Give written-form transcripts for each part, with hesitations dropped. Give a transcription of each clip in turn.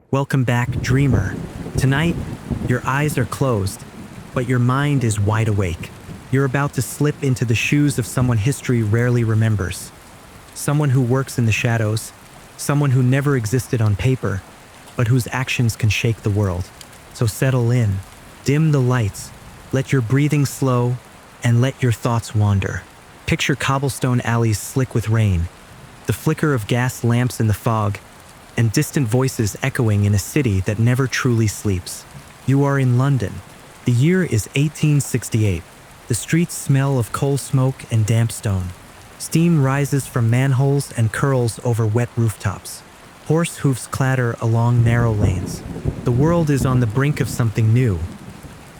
Welcome back, dreamer. Tonight, your eyes are closed, but your mind is wide awake. You're about to slip into the shoes of someone history rarely remembers. Someone who works in the shadows, someone who never existed on paper, but whose actions can shake the world. So settle in, dim the lights, let your breathing slow, and let your thoughts wander. Picture cobblestone alleys slick with rain, the flicker of gas lamps in the fog, and distant voices echoing in a city that never truly sleeps. You are in London. The year is 1868. The streets smell of coal smoke and damp stone. Steam rises from manholes and curls over wet rooftops. Horse hooves clatter along narrow lanes. The world is on the brink of something new.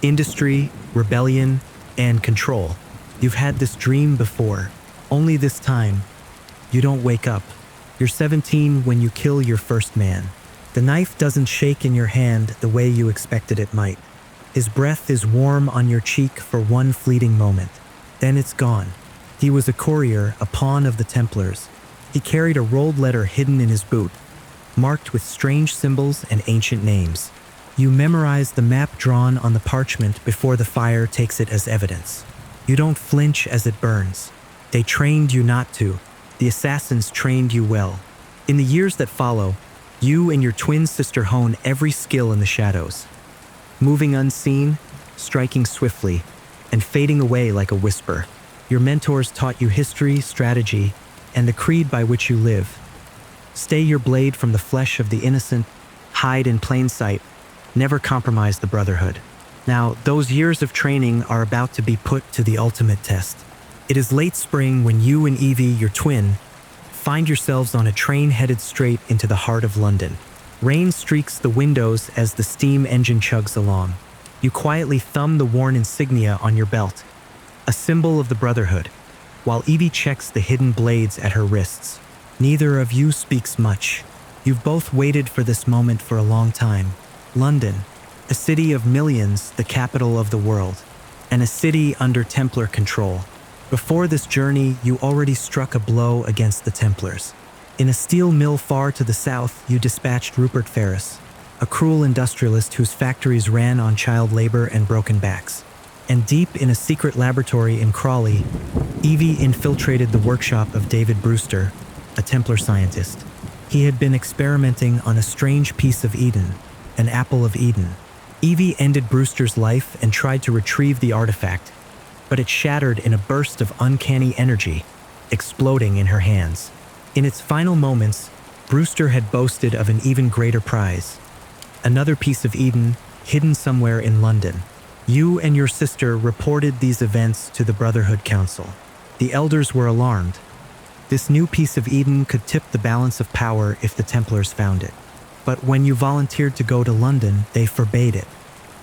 Industry, rebellion, and control. You've had this dream before, only this time, you don't wake up. You're 17 when you kill your first man. The knife doesn't shake in your hand the way you expected it might. His breath is warm on your cheek for one fleeting moment. Then it's gone. He was a courier, a pawn of the Templars. He carried a rolled letter hidden in his boot, marked with strange symbols and ancient names. You memorize the map drawn on the parchment before the fire takes it as evidence. You don't flinch as it burns. They trained you not to. The assassins trained you well. In the years that follow, you and your twin sister hone every skill in the shadows, moving unseen, striking swiftly, and fading away like a whisper. Your mentors taught you history, strategy, and the creed by which you live. Stay your blade from the flesh of the innocent, hide in plain sight, never compromise the brotherhood. Now, those years of training are about to be put to the ultimate test. It is late spring when you and Evie, your twin, find yourselves on a train headed straight into the heart of London. Rain streaks the windows as the steam engine chugs along. You quietly thumb the worn insignia on your belt, a symbol of the brotherhood, while Evie checks the hidden blades at her wrists. Neither of you speaks much. You've both waited for this moment for a long time. London, a city of millions, the capital of the world, and a city under Templar control. Before this journey, you already struck a blow against the Templars. In a steel mill far to the south, you dispatched Rupert Ferris, a cruel industrialist whose factories ran on child labor and broken backs. And deep in a secret laboratory in Crawley, Evie infiltrated the workshop of David Brewster, a Templar scientist. He had been experimenting on a strange piece of Eden, an apple of Eden. Evie ended Brewster's life and tried to retrieve the artifact, but it shattered in a burst of uncanny energy, exploding in her hands. In its final moments, Brewster had boasted of an even greater prize, another piece of Eden hidden somewhere in London. You and your sister reported these events to the Brotherhood Council. The elders were alarmed. This new piece of Eden could tip the balance of power if the Templars found it. But when you volunteered to go to London, they forbade it.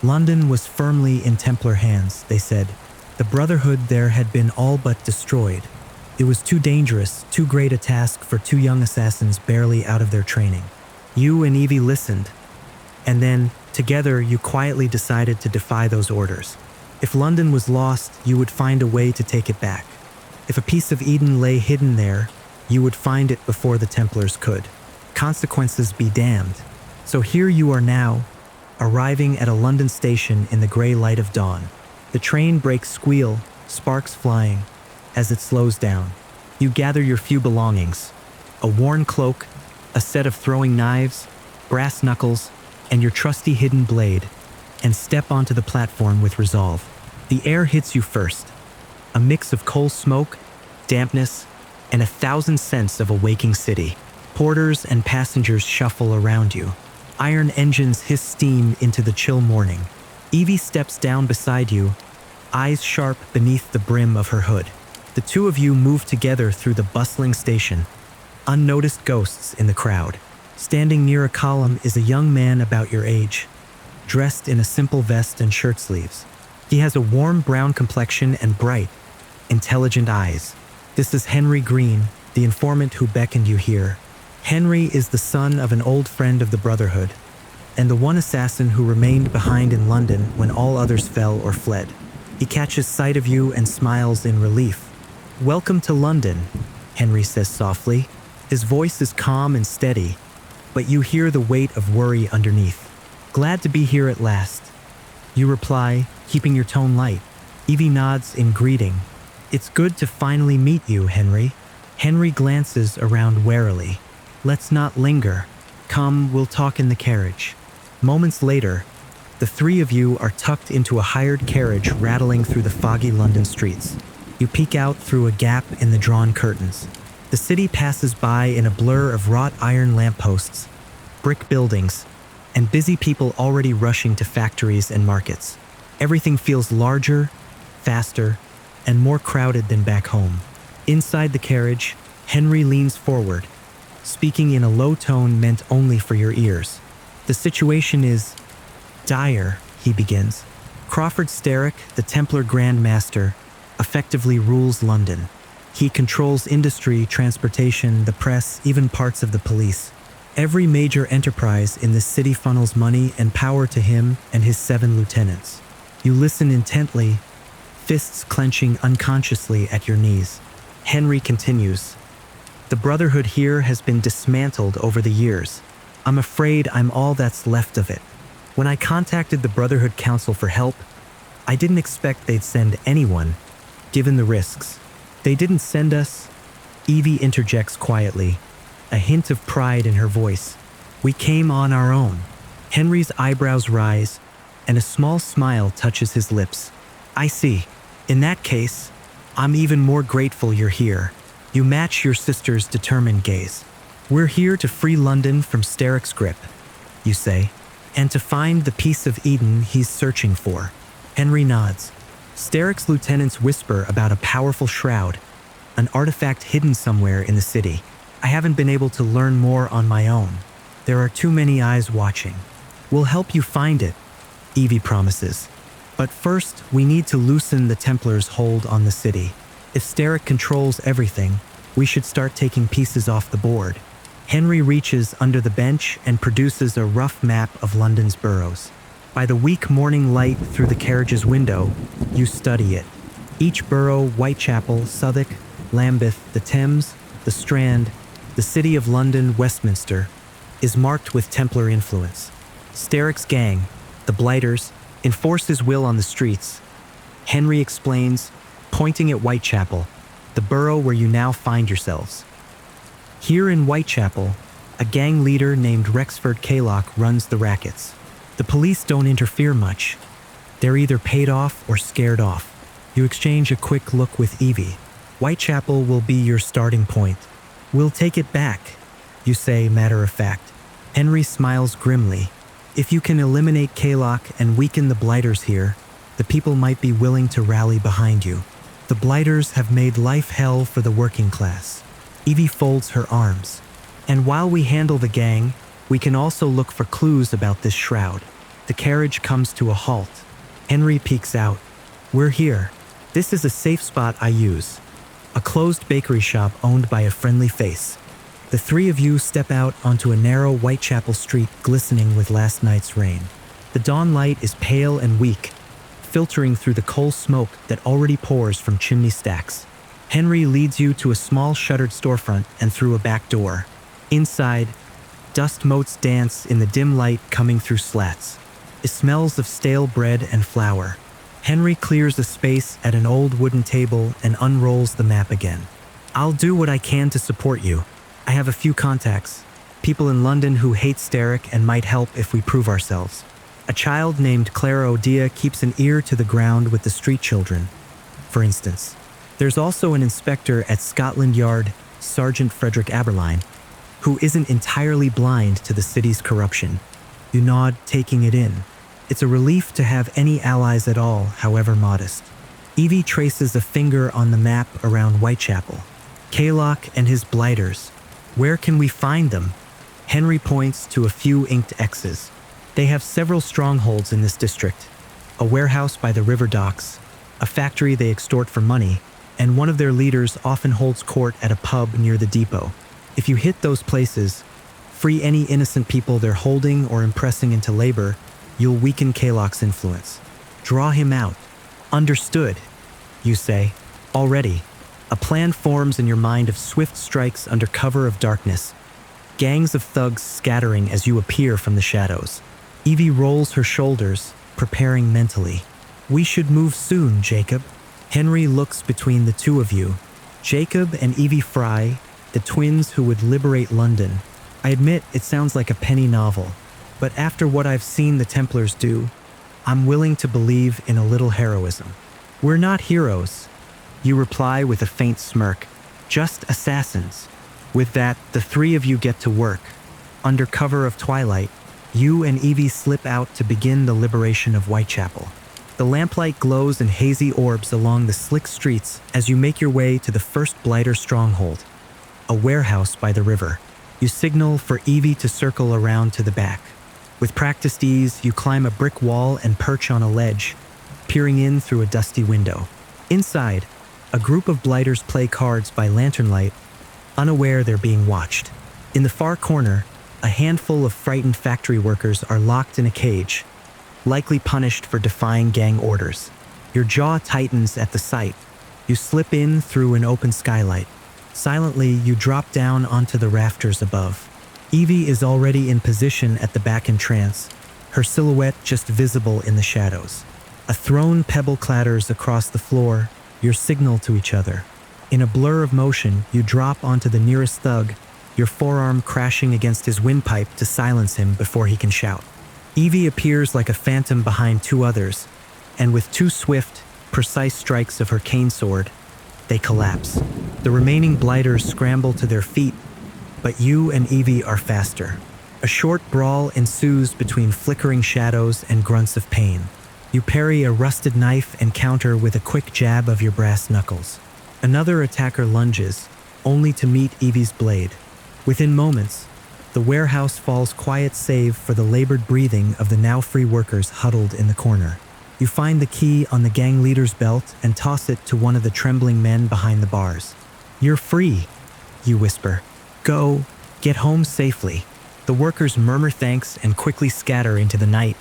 London was firmly in Templar hands, they said. The Brotherhood there had been all but destroyed. It was too dangerous, too great a task for two young assassins barely out of their training. You and Evie listened, and then, together, you quietly decided to defy those orders. If London was lost, you would find a way to take it back. If a piece of Eden lay hidden there, you would find it before the Templars could. Consequences be damned. So here you are now, arriving at a London station in the gray light of dawn. The train brakes squeal, sparks flying, as it slows down. You gather your few belongings, a worn cloak, a set of throwing knives, brass knuckles, and your trusty hidden blade, and step onto the platform with resolve. The air hits you first, a mix of coal smoke, dampness, and 1,000 scents of a waking city. Porters and passengers shuffle around you. Iron engines hiss steam into the chill morning. Evie steps down beside you, eyes sharp beneath the brim of her hood. The two of you move together through the bustling station, unnoticed ghosts in the crowd. Standing near a column is a young man about your age, dressed in a simple vest and shirt sleeves. He has a warm brown complexion and bright, intelligent eyes. This is Henry Green, the informant who beckoned you here. Henry is the son of an old friend of the Brotherhood, and the one assassin who remained behind in London when all others fell or fled. He catches sight of you and smiles in relief. "Welcome to London," Henry says softly. His voice is calm and steady, but you hear the weight of worry underneath. Glad to be here at last. You reply, keeping your tone light. Evie nods in greeting. It's good to finally meet you, Henry. Henry glances around warily. Let's not linger. Come, we'll talk in the carriage. Moments later, the three of you are tucked into a hired carriage rattling through the foggy London streets. You peek out through a gap in the drawn curtains. The city passes by in a blur of wrought iron lampposts, brick buildings, and busy people already rushing to factories and markets. Everything feels larger, faster, and more crowded than back home. Inside the carriage, Henry leans forward, speaking in a low tone meant only for your ears. The situation is dire, he begins. Crawford Sterrick, the Templar Grand Master, effectively rules London. He controls industry, transportation, the press, even parts of the police. Every major enterprise in the city funnels money and power to him and his 7 lieutenants. You listen intently, fists clenching unconsciously at your knees. Henry continues. The Brotherhood here has been dismantled over the years. I'm afraid I'm all that's left of it. When I contacted the Brotherhood Council for help, I didn't expect they'd send anyone, given the risks. They didn't send us, Evie interjects quietly, a hint of pride in her voice. We came on our own. Henry's eyebrows rise, and a small smile touches his lips. I see. In that case, I'm even more grateful you're here. You match your sister's determined gaze. We're here to free London from Sterrick's grip, you say, and to find the piece of Eden he's searching for. Henry nods. Sterrick's lieutenants whisper about a powerful shroud, an artifact hidden somewhere in the city. I haven't been able to learn more on my own. There are too many eyes watching. We'll help you find it, Evie promises. But first, we need to loosen the Templars' hold on the city. If Sterrick controls everything, we should start taking pieces off the board. Henry reaches under the bench and produces a rough map of London's boroughs. By the weak morning light through the carriage's window, you study it. Each borough, Whitechapel, Southwark, Lambeth, the Thames, the Strand, the City of London, Westminster, is marked with Templar influence. Sterrick's gang, the Blighters, enforce his will on the streets. Henry explains, pointing at Whitechapel, the borough where you now find yourselves. Here in Whitechapel, a gang leader named Rexford Kaylock runs the rackets. The police don't interfere much. They're either paid off or scared off. You exchange a quick look with Evie. Whitechapel will be your starting point. We'll take it back, you say, matter of fact. Henry smiles grimly. If you can eliminate Kaylock and weaken the Blighters here, the people might be willing to rally behind you. The Blighters have made life hell for the working class. Evie folds her arms. And while we handle the gang, we can also look for clues about this shroud. The carriage comes to a halt. Henry peeks out. We're here. This is a safe spot I use. A closed bakery shop owned by a friendly face. The three of you step out onto a narrow Whitechapel street glistening with last night's rain. The dawn light is pale and weak, filtering through the coal smoke that already pours from chimney stacks. Henry leads you to a small shuttered storefront and through a back door. Inside, dust motes dance in the dim light coming through slats. It smells of stale bread and flour. Henry clears a space at an old wooden table and unrolls the map again. I'll do what I can to support you. I have a few contacts, people in London who hate Sterrick and might help if we prove ourselves. A child named Clara O'Dia keeps an ear to the ground with the street children, for instance. There's also an inspector at Scotland Yard, Sergeant Frederick Aberline, who isn't entirely blind to the city's corruption. You nod, taking it in. It's a relief to have any allies at all, however modest. Evie traces a finger on the map around Whitechapel. Kaylock and his Blighters. Where can we find them? Henry points to a few inked X's. They have several strongholds in this district. A warehouse by the river docks, a factory they extort for money, and one of their leaders often holds court at a pub near the depot. If you hit those places, free any innocent people they're holding or impressing into labor, you'll weaken Kaylock's influence. Draw him out. Understood, you say. Already, a plan forms in your mind of swift strikes under cover of darkness. gangs of thugs scattering as you appear from the shadows. Evie rolls her shoulders, preparing mentally. We should move soon, Jacob. Henry looks between the two of you. Jacob and Evie Fry, the twins who would liberate London. I admit it sounds like a penny novel, but after what I've seen the Templars do, I'm willing to believe in a little heroism. We're not heroes, you reply with a faint smirk. Just assassins. With that, the three of you get to work. Under cover of twilight, you and Evie slip out to begin the liberation of Whitechapel. The lamplight glows in hazy orbs along the slick streets as you make your way to the first Blighter stronghold, a warehouse by the river. You signal for Evie to circle around to the back. With practiced ease, you climb a brick wall and perch on a ledge, peering in through a dusty window. Inside, a group of Blighters play cards by lantern light, unaware they're being watched. In the far corner, a handful of frightened factory workers are locked in a cage, likely punished for defying gang orders. Your jaw tightens at the sight. You slip in through an open skylight. Silently, you drop down onto the rafters above. Evie is already in position at the back entrance, her silhouette just visible in the shadows. A thrown pebble clatters across the floor, your signal to each other. In a blur of motion, you drop onto the nearest thug, your forearm crashing against his windpipe to silence him before he can shout. Evie appears like a phantom behind two others, and with two swift, precise strikes of her cane sword, they collapse. The remaining Blighters scramble to their feet, but you and Evie are faster. A short brawl ensues between flickering shadows and grunts of pain. You parry a rusted knife and counter with a quick jab of your brass knuckles. Another attacker lunges, only to meet Evie's blade. Within moments, the warehouse falls quiet save for the labored breathing of the now free workers huddled in the corner. You find the key on the gang leader's belt and toss it to one of the trembling men behind the bars. You're free, you whisper. Go, get home safely. The workers murmur thanks and quickly scatter into the night,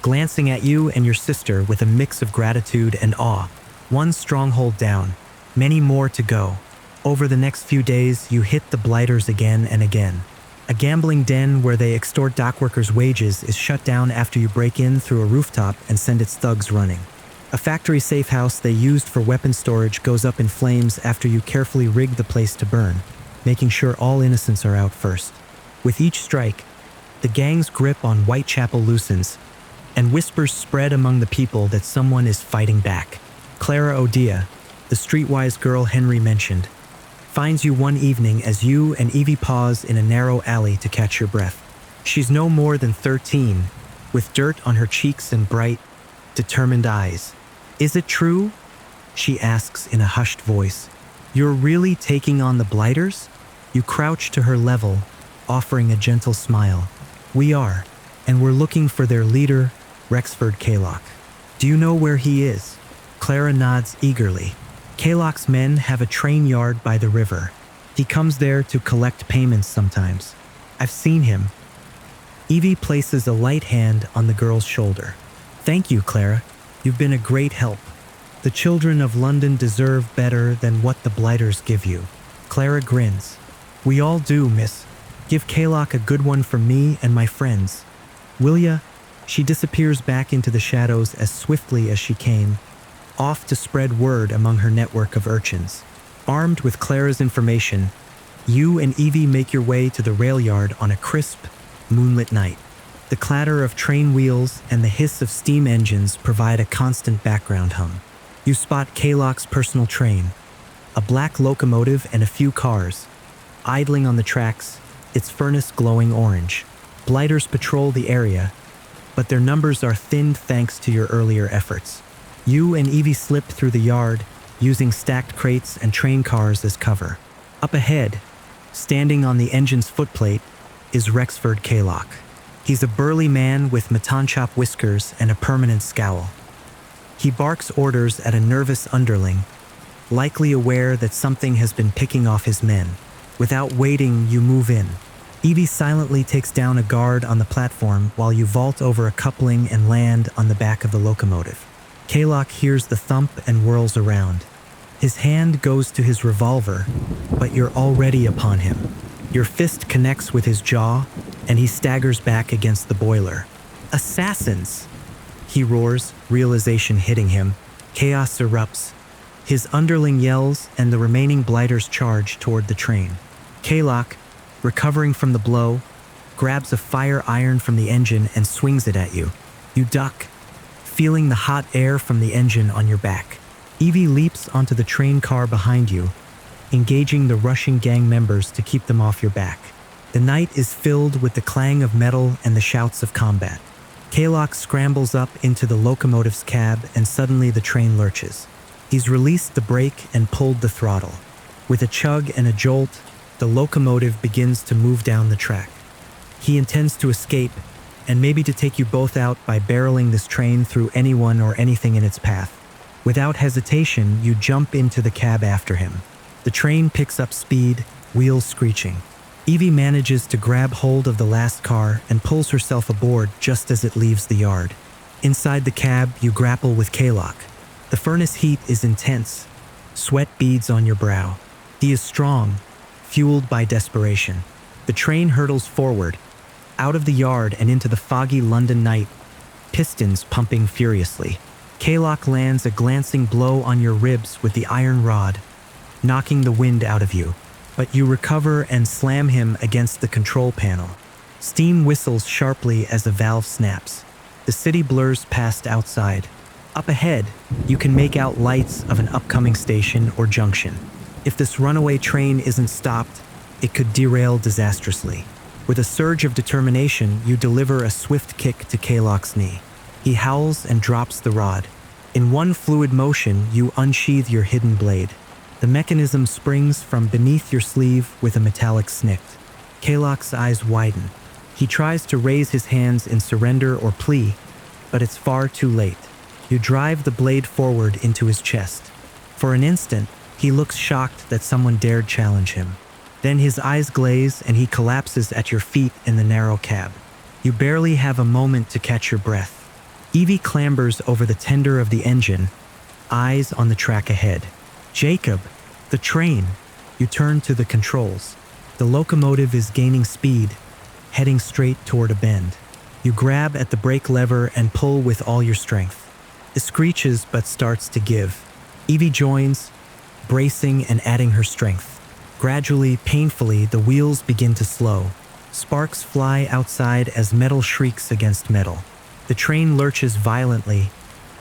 glancing at you and your sister with a mix of gratitude and awe. One stronghold down, many more to go. Over the next few days, you hit the Blighters again and again. A gambling den where they extort dockworkers' wages is shut down after you break in through a rooftop and send its thugs running. A factory safe house they used for weapon storage goes up in flames after you carefully rig the place to burn, making sure all innocents are out first. With each strike, the gang's grip on Whitechapel loosens, and whispers spread among the people that someone is fighting back. Clara O'Dia, the streetwise girl Henry mentioned, finds you one evening as you and Evie pause in a narrow alley to catch your breath. She's no more than 13, with dirt on her cheeks and bright, determined eyes. Is it true? She asks in a hushed voice. You're really taking on the Blighters? You crouch to her level, offering a gentle smile. We are, and we're looking for their leader, Rexford Kaylock. Do you know where he is? Clara nods eagerly. Kaylock's men have a train yard by the river. He comes there to collect payments sometimes. I've seen him. Evie places a light hand on the girl's shoulder. Thank you, Clara. You've been a great help. The children of London deserve better than what the Blighters give you. Clara grins. We all do, miss. Give Kaylock a good one for me and my friends. Will ya? She disappears back into the shadows as swiftly as she came, off to spread word among her network of urchins. Armed with Clara's information, you and Evie make your way to the rail yard on a crisp, moonlit night. The clatter of train wheels and the hiss of steam engines provide a constant background hum. You spot Kaylock's personal train, a black locomotive and a few cars, idling on the tracks, its furnace glowing orange. Blighters patrol the area, but their numbers are thinned thanks to your earlier efforts. You and Evie slip through the yard, using stacked crates and train cars as cover. Up ahead, standing on the engine's footplate, is Rexford Kaylock. He's a burly man with matanchop whiskers and a permanent scowl. He barks orders at a nervous underling, likely aware that something has been picking off his men. Without waiting, you move in. Evie silently takes down a guard on the platform while you vault over a coupling and land on the back of the locomotive. Kaylock hears the thump and whirls around. His hand goes to his revolver, but you're already upon him. Your fist connects with his jaw, and he staggers back against the boiler. "Assassins!" he roars, realization hitting him. Chaos erupts. His underling yells, and the remaining blighters charge toward the train. Kalok, recovering from the blow, grabs a fire iron from the engine and swings it at you. You duck, feeling the hot air from the engine on your back. Evie leaps onto the train car behind you, engaging the rushing gang members to keep them off your back. The night is filled with the clang of metal and the shouts of combat. Kalok scrambles up into the locomotive's cab, and suddenly the train lurches. He's released the brake and pulled the throttle. With a chug and a jolt, the locomotive begins to move down the track. He intends to escape, and maybe to take you both out by barreling this train through anyone or anything in its path. Without hesitation, you jump into the cab after him. The train picks up speed, wheels screeching. Evie manages to grab hold of the last car and pulls herself aboard just as it leaves the yard. Inside the cab, you grapple with Kalok. The furnace heat is intense. Sweat beads on your brow. He is strong, fueled by desperation. The train hurtles forward, out of the yard and into the foggy London night, pistons pumping furiously. Kalok lands a glancing blow on your ribs with the iron rod, knocking the wind out of you. But you recover and slam him against the control panel. Steam whistles sharply as a valve snaps. The city blurs past outside. Up ahead, you can make out lights of an upcoming station or junction. If this runaway train isn't stopped, it could derail disastrously. With a surge of determination, you deliver a swift kick to Kalok's knee. He howls and drops the rod. In one fluid motion, you unsheathe your hidden blade. The mechanism springs from beneath your sleeve with a metallic snick. Kalok's eyes widen. He tries to raise his hands in surrender or plea, but it's far too late. You drive the blade forward into his chest. For an instant, he looks shocked that someone dared challenge him. Then his eyes glaze and he collapses at your feet in the narrow cab. You barely have a moment to catch your breath. Evie clambers over the tender of the engine, eyes on the track ahead. "Jacob, the train." You turn to the controls. The locomotive is gaining speed, heading straight toward a bend. You grab at the brake lever and pull with all your strength. It screeches but starts to give. Evie joins, bracing and adding her strength. Gradually, painfully, the wheels begin to slow. Sparks fly outside as metal shrieks against metal. The train lurches violently,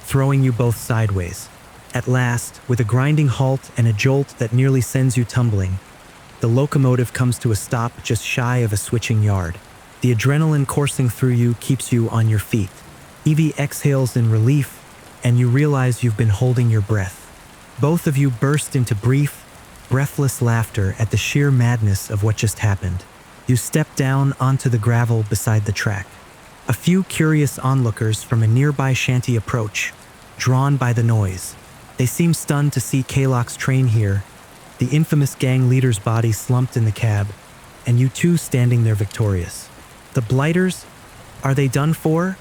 throwing you both sideways. At last, with a grinding halt and a jolt that nearly sends you tumbling, the locomotive comes to a stop just shy of a switching yard. The adrenaline coursing through you keeps you on your feet. Evie exhales in relief, and you realize you've been holding your breath. Both of you burst into brief, breathless laughter at the sheer madness of what just happened. You step down onto the gravel beside the track. A few curious onlookers from a nearby shanty approach, drawn by the noise. They seem stunned to see Kalok's train here, the infamous gang leader's body slumped in the cab, and you two standing there victorious. The blighters? Are they done for?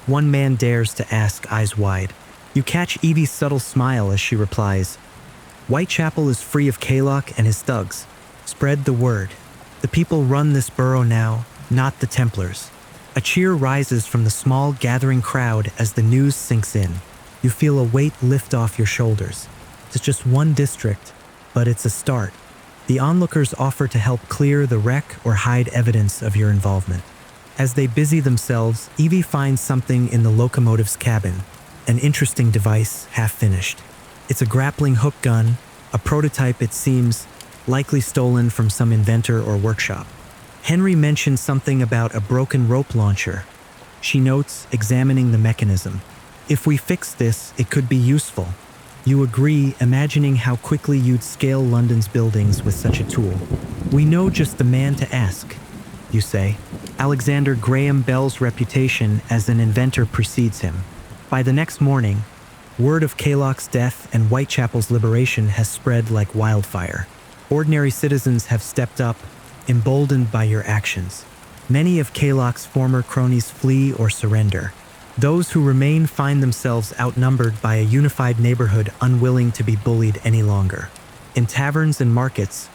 One man dares to ask, eyes wide. You catch Evie's subtle smile as she replies, "Whitechapel is free of Kalok and his thugs. Spread the word. The people run this borough now, not the Templars." A cheer rises from the small gathering crowd as the news sinks in. You feel a weight lift off your shoulders. It's just one district, but it's a start. The onlookers offer to help clear the wreck or hide evidence of your involvement. As they busy themselves, Evie finds something in the locomotive's cabin, an interesting device, half-finished. It's a grappling hook gun, a prototype it seems, likely stolen from some inventor or workshop. Henry mentions something about a broken rope launcher. She notes, examining the mechanism. "If we fix this, it could be useful." You agree, imagining how quickly you'd scale London's buildings with such a tool. "We know just the man to ask," you say. Alexander Graham Bell's reputation as an inventor precedes him. By the next morning, word of Kalok's death and Whitechapel's liberation has spread like wildfire. Ordinary citizens have stepped up, emboldened by your actions. Many of Kalok's former cronies flee or surrender. Those who remain find themselves outnumbered by a unified neighborhood unwilling to be bullied any longer. In taverns and markets,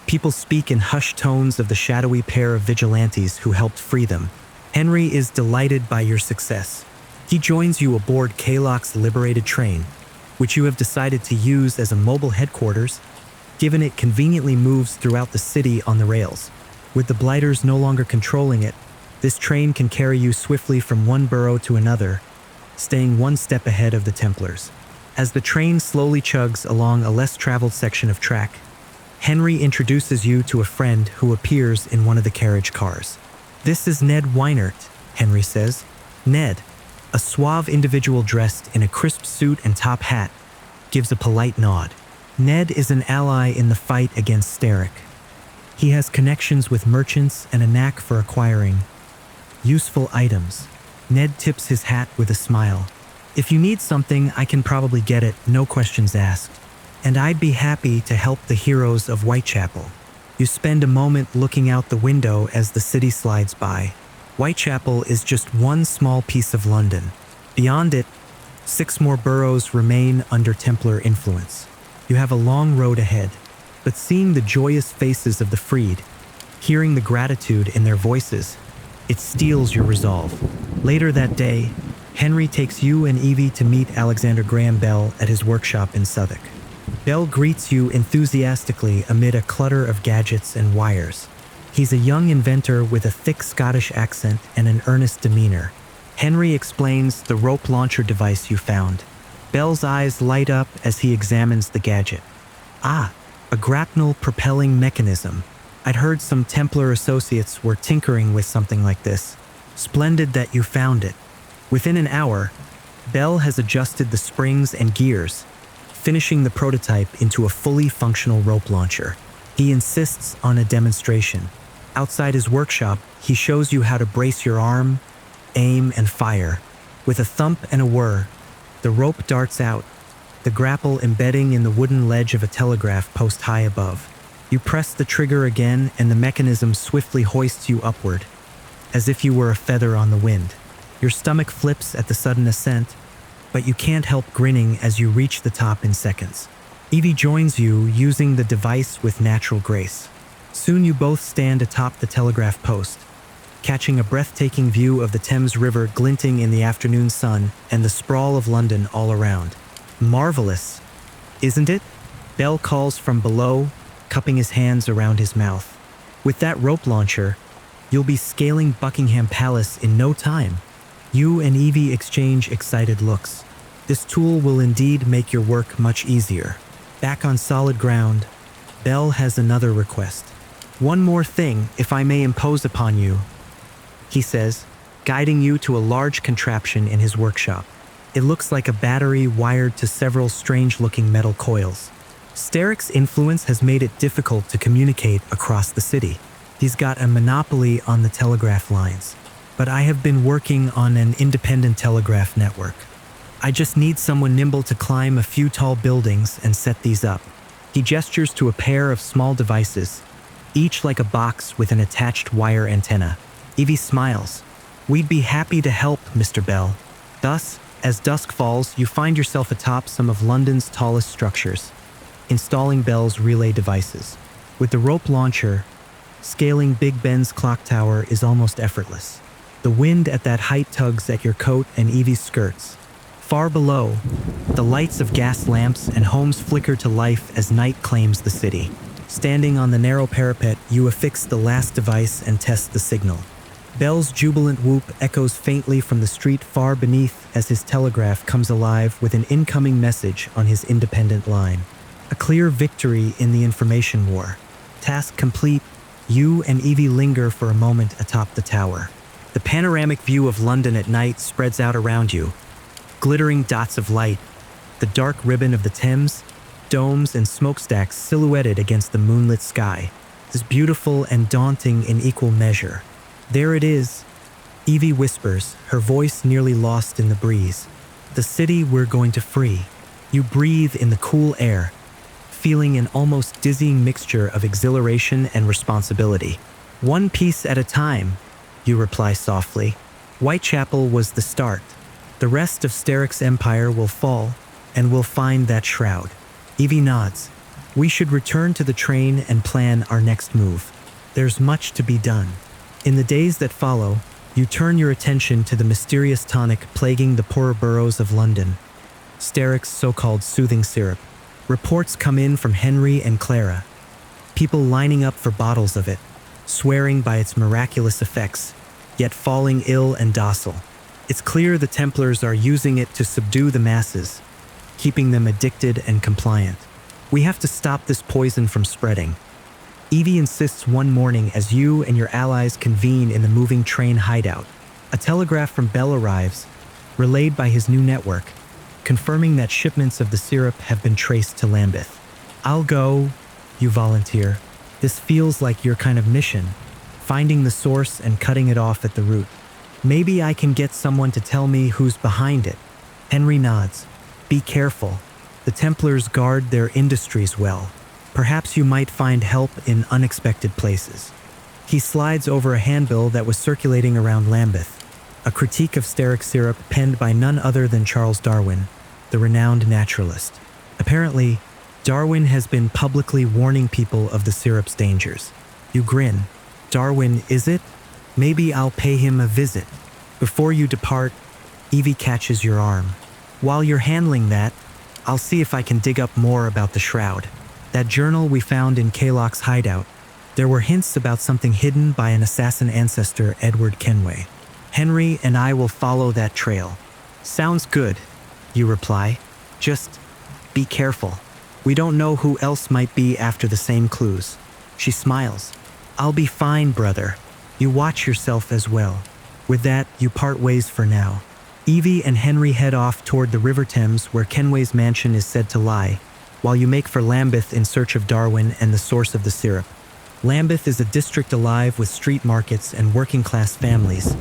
People speak in hushed tones of the shadowy pair of vigilantes who helped free them. Henry is delighted by your success. He joins you aboard Kalok's liberated train, which you have decided to use as a mobile headquarters, given it conveniently moves throughout the city on the rails. With the Blighters no longer controlling it, this train can carry you swiftly from one borough to another, staying one step ahead of the Templars. As the train slowly chugs along a less traveled section of track, Henry introduces you to a friend who appears in one of the carriage cars. "This is Ned Weinert," Henry says. Ned, a suave individual dressed in a crisp suit and top hat, gives a polite nod. Ned is an ally in the fight against Steric. He has connections with merchants and a knack for acquiring useful items. Ned tips his hat with a smile. "If you need something, I can probably get it, no questions asked. And I'd be happy to help the heroes of Whitechapel." You spend a moment looking out the window as the city slides by. Whitechapel is just one small piece of London. Beyond it, 6 more boroughs remain under Templar influence. You have a long road ahead, but seeing the joyous faces of the freed, hearing the gratitude in their voices, it steels your resolve. Later that day, Henry takes you and Evie to meet Alexander Graham Bell at his workshop in Southwark. Bell greets you enthusiastically amid a clutter of gadgets and wires. He's a young inventor with a thick Scottish accent and an earnest demeanor. Henry explains the rope launcher device you found. Bell's eyes light up as he examines the gadget. "Ah, a grapnel propelling mechanism. I'd heard some Templar associates were tinkering with something like this. Splendid that you found it." Within an hour, Bell has adjusted the springs and gears, finishing the prototype into a fully functional rope launcher. He insists on a demonstration. Outside his workshop, he shows you how to brace your arm, aim, and fire. With a thump and a whir, the rope darts out, the grapple embedding in the wooden ledge of a telegraph post high above. You press the trigger again and the mechanism swiftly hoists you upward, as if you were a feather on the wind. Your stomach flips at the sudden ascent, but you can't help grinning as you reach the top in seconds. Evie joins you, using the device with natural grace. Soon you both stand atop the telegraph post, catching a breathtaking view of the Thames River glinting in the afternoon sun and the sprawl of London all around. "Marvelous, isn't it?" Bell calls from below, cupping his hands around his mouth. "With that rope launcher, you'll be scaling Buckingham Palace in no time." You and Evie exchange excited looks. This tool will indeed make your work much easier. Back on solid ground, Bell has another request. "One more thing, if I may impose upon you," he says, guiding you to a large contraption in his workshop. It looks like a battery wired to several strange-looking metal coils. Steric's influence has made it difficult to communicate across the city. He's got a monopoly on the telegraph lines, but I have been working on an independent telegraph network. I just need someone nimble to climb a few tall buildings and set these up. He gestures to a pair of small devices, each like a box with an attached wire antenna. Evie smiles. "We'd be happy to help, Mr. Bell." Thus, as dusk falls, you find yourself atop some of London's tallest structures, installing Bell's relay devices. With the rope launcher, scaling Big Ben's clock tower is almost effortless. The wind at that height tugs at your coat and Evie's skirts. Far below, the lights of gas lamps and homes flicker to life as night claims the city. Standing on the narrow parapet, you affix the last device and test the signal. Bell's jubilant whoop echoes faintly from the street far beneath as his telegraph comes alive with an incoming message on his independent line. A clear victory in the information war. Task complete, you and Evie linger for a moment atop the tower. The panoramic view of London at night spreads out around you. Glittering dots of light, the dark ribbon of the Thames, domes and smokestacks silhouetted against the moonlit sky, is beautiful and daunting in equal measure. "There it is," Evie whispers, her voice nearly lost in the breeze. "The city we're going to free." You breathe in the cool air, feeling an almost dizzying mixture of exhilaration and responsibility. "One piece at a time," you reply softly. "Whitechapel was the start. The rest of Steric's empire will fall, and we'll find that shroud." Evie nods. We should return to the train and plan our next move. There's much to be done. In the days that follow, you turn your attention to the mysterious tonic plaguing the poorer boroughs of London, Sterrick's so-called soothing syrup. Reports come in from Henry and Clara, people lining up for bottles of it, swearing by its miraculous effects, yet falling ill and docile. It's clear the Templars are using it to subdue the masses, keeping them addicted and compliant. We have to stop this poison from spreading. Evie insists one morning as you and your allies convene in the moving train hideout. A telegraph from Bell arrives, relayed by his new network, confirming that shipments of the syrup have been traced to Lambeth. I'll go, you volunteer. This feels like your kind of mission, finding the source and cutting it off at the root. Maybe I can get someone to tell me who's behind it. Henry nods. Be careful. The Templars guard their industries well. Perhaps you might find help in unexpected places. He slides over a handbill that was circulating around Lambeth, a critique of Sterrick syrup penned by none other than Charles Darwin, the renowned naturalist. Apparently, Darwin has been publicly warning people of the syrup's dangers. You grin. Darwin, is it? Maybe I'll pay him a visit. Before you depart, Evie catches your arm. While you're handling that, I'll see if I can dig up more about the shroud. That journal we found in Kaylock's hideout. There were hints about something hidden by an assassin ancestor, Edward Kenway. Henry and I will follow that trail. Sounds good, you reply. Just be careful. We don't know who else might be after the same clues. She smiles. I'll be fine, brother. You watch yourself as well. With that, you part ways for now. Evie and Henry head off toward the River Thames where Kenway's mansion is said to lie, while you make for Lambeth in search of Darwin and the source of the syrup. Lambeth is a district alive with street markets and working-class families,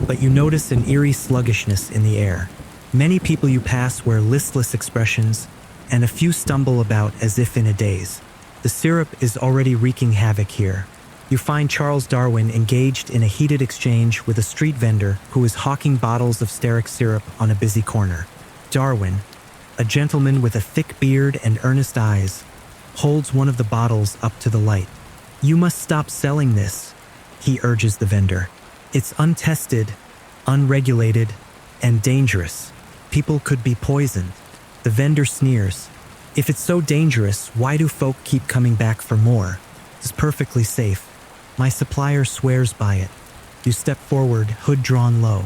but you notice an eerie sluggishness in the air. Many people you pass wear listless expressions, and a few stumble about as if in a daze. The syrup is already wreaking havoc here. You find Charles Darwin engaged in a heated exchange with a street vendor who is hawking bottles of Sterrick syrup on a busy corner. Darwin, a gentleman with a thick beard and earnest eyes, holds one of the bottles up to the light. You must stop selling this, he urges the vendor. It's untested, unregulated, and dangerous. People could be poisoned. The vendor sneers. If it's so dangerous, why do folk keep coming back for more? It's perfectly safe. My supplier swears by it. You step forward, hood drawn low.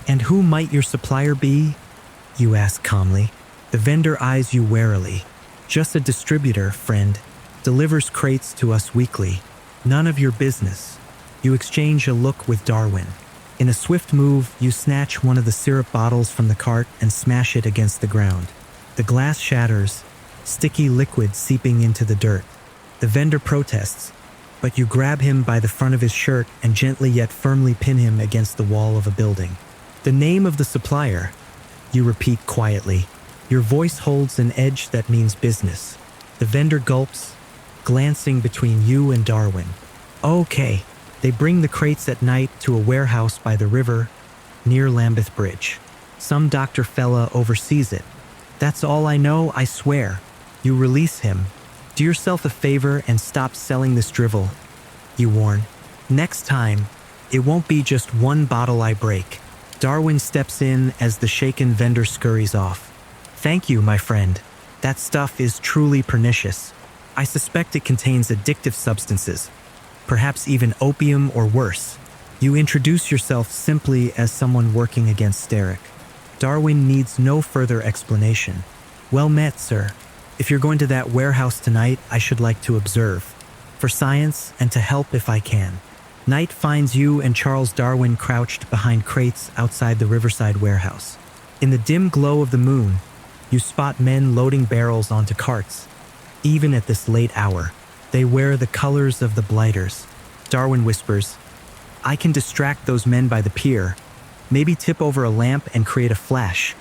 And who might your supplier be? You ask calmly. The vendor eyes you warily. Just a distributor, friend. Delivers crates to us weekly. None of your business. You exchange a look with Darwin. In a swift move, you snatch one of the syrup bottles from the cart and smash it against the ground. The glass shatters, sticky liquid seeping into the dirt. The vendor protests, but you grab him by the front of his shirt and gently yet firmly pin him against the wall of a building. The name of the supplier, you repeat quietly. Your voice holds an edge that means business. The vendor gulps, glancing between you and Darwin. Okay. They bring the crates at night to a warehouse by the river, near Lambeth Bridge. Some Dr. Fella oversees it. That's all I know, I swear. You release him. Do yourself a favor and stop selling this drivel, you warn. Next time, it won't be just one bottle I break. Darwin steps in as the shaken vendor scurries off. Thank you, my friend. That stuff is truly pernicious. I suspect it contains addictive substances, perhaps even opium or worse. You introduce yourself simply as someone working against Sterrick. Darwin needs no further explanation. Well met, sir. If you're going to that warehouse tonight, I should like to observe. For science and to help if I can. Night finds you and Charles Darwin crouched behind crates outside the Riverside warehouse. In the dim glow of the moon, you spot men loading barrels onto carts. Even at this late hour, they wear the colors of the Blighters. Darwin whispers, I can distract those men by the pier, maybe tip over a lamp and create a flash.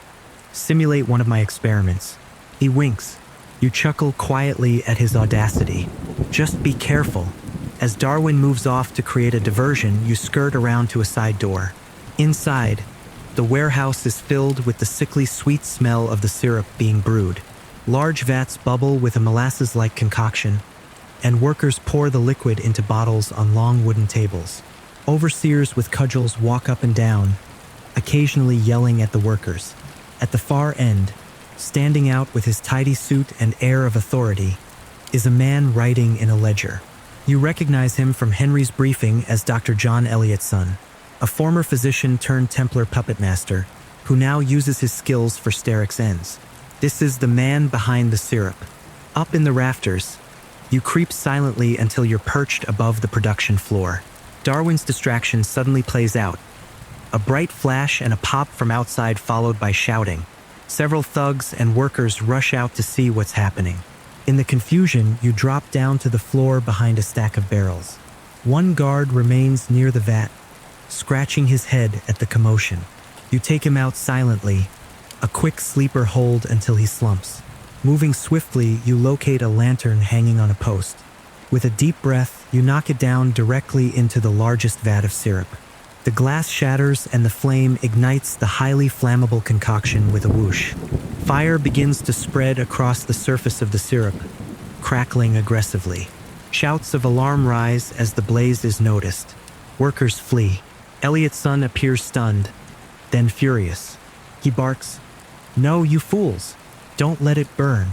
Simulate one of my experiments. He winks. You chuckle quietly at his audacity. Just be careful. As Darwin moves off to create a diversion, you skirt around to a side door. Inside, the warehouse is filled with the sickly sweet smell of the syrup being brewed. Large vats bubble with a molasses-like concoction, and workers pour the liquid into bottles on long wooden tables. Overseers with cudgels walk up and down, occasionally yelling at the workers. At the far end, standing out with his tidy suit and air of authority, is a man writing in a ledger. You recognize him from Henry's briefing as Dr. John Eliot's son, a former physician turned Templar puppet master, who now uses his skills for Sterrick's ends. This is the man behind the syrup. Up in the rafters, you creep silently until you're perched above the production floor. Darwin's distraction suddenly plays out. A bright flash and a pop from outside, followed by shouting. Several thugs and workers rush out to see what's happening. In the confusion, you drop down to the floor behind a stack of barrels. One guard remains near the vat, scratching his head at the commotion. You take him out silently, a quick sleeper hold until he slumps. Moving swiftly, you locate a lantern hanging on a post. With a deep breath, you knock it down directly into the largest vat of syrup. The glass shatters and the flame ignites the highly flammable concoction with a whoosh. Fire begins to spread across the surface of the syrup, crackling aggressively. Shouts of alarm rise as the blaze is noticed. Workers flee. Eliot's son appears stunned, then furious. He barks, "No, you fools! Don't let it burn.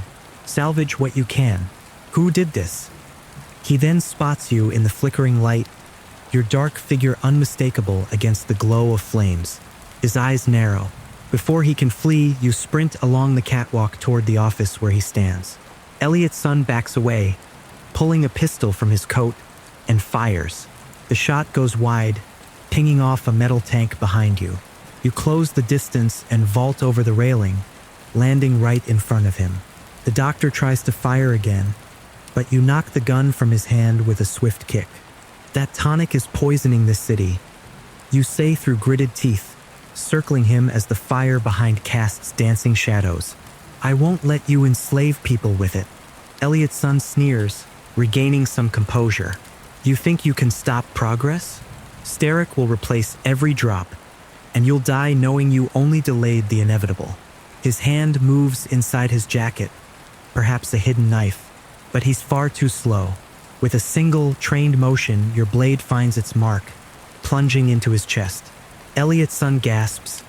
Salvage what you can. Who did this?" He then spots you in the flickering light, your dark figure unmistakable against the glow of flames. His eyes narrow. Before he can flee, you sprint along the catwalk toward the office where he stands. Eliot's son backs away, pulling a pistol from his coat, and fires. The shot goes wide, pinging off a metal tank behind you. You close the distance and vault over the railing, landing right in front of him. The doctor tries to fire again, but you knock the gun from his hand with a swift kick. "That tonic is poisoning this city," you say through gritted teeth, circling him as the fire behind casts dancing shadows. "I won't let you enslave people with it." Eliot's son sneers, regaining some composure. "You think you can stop progress? Sterrick will replace every drop, and you'll die knowing you only delayed the inevitable." His hand moves inside his jacket, perhaps a hidden knife, but he's far too slow. With a single, trained motion, your blade finds its mark, plunging into his chest. Eliot's son gasps,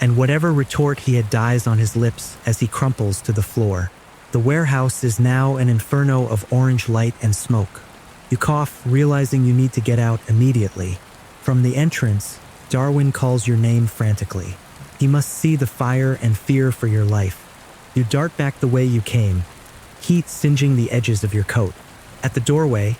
and whatever retort he had dies on his lips as he crumples to the floor. The warehouse is now an inferno of orange light and smoke. You cough, realizing you need to get out immediately. From the entrance, Darwin calls your name frantically. He must see the fire and fear for your life. You dart back the way you came, heat singeing the edges of your coat. At the doorway,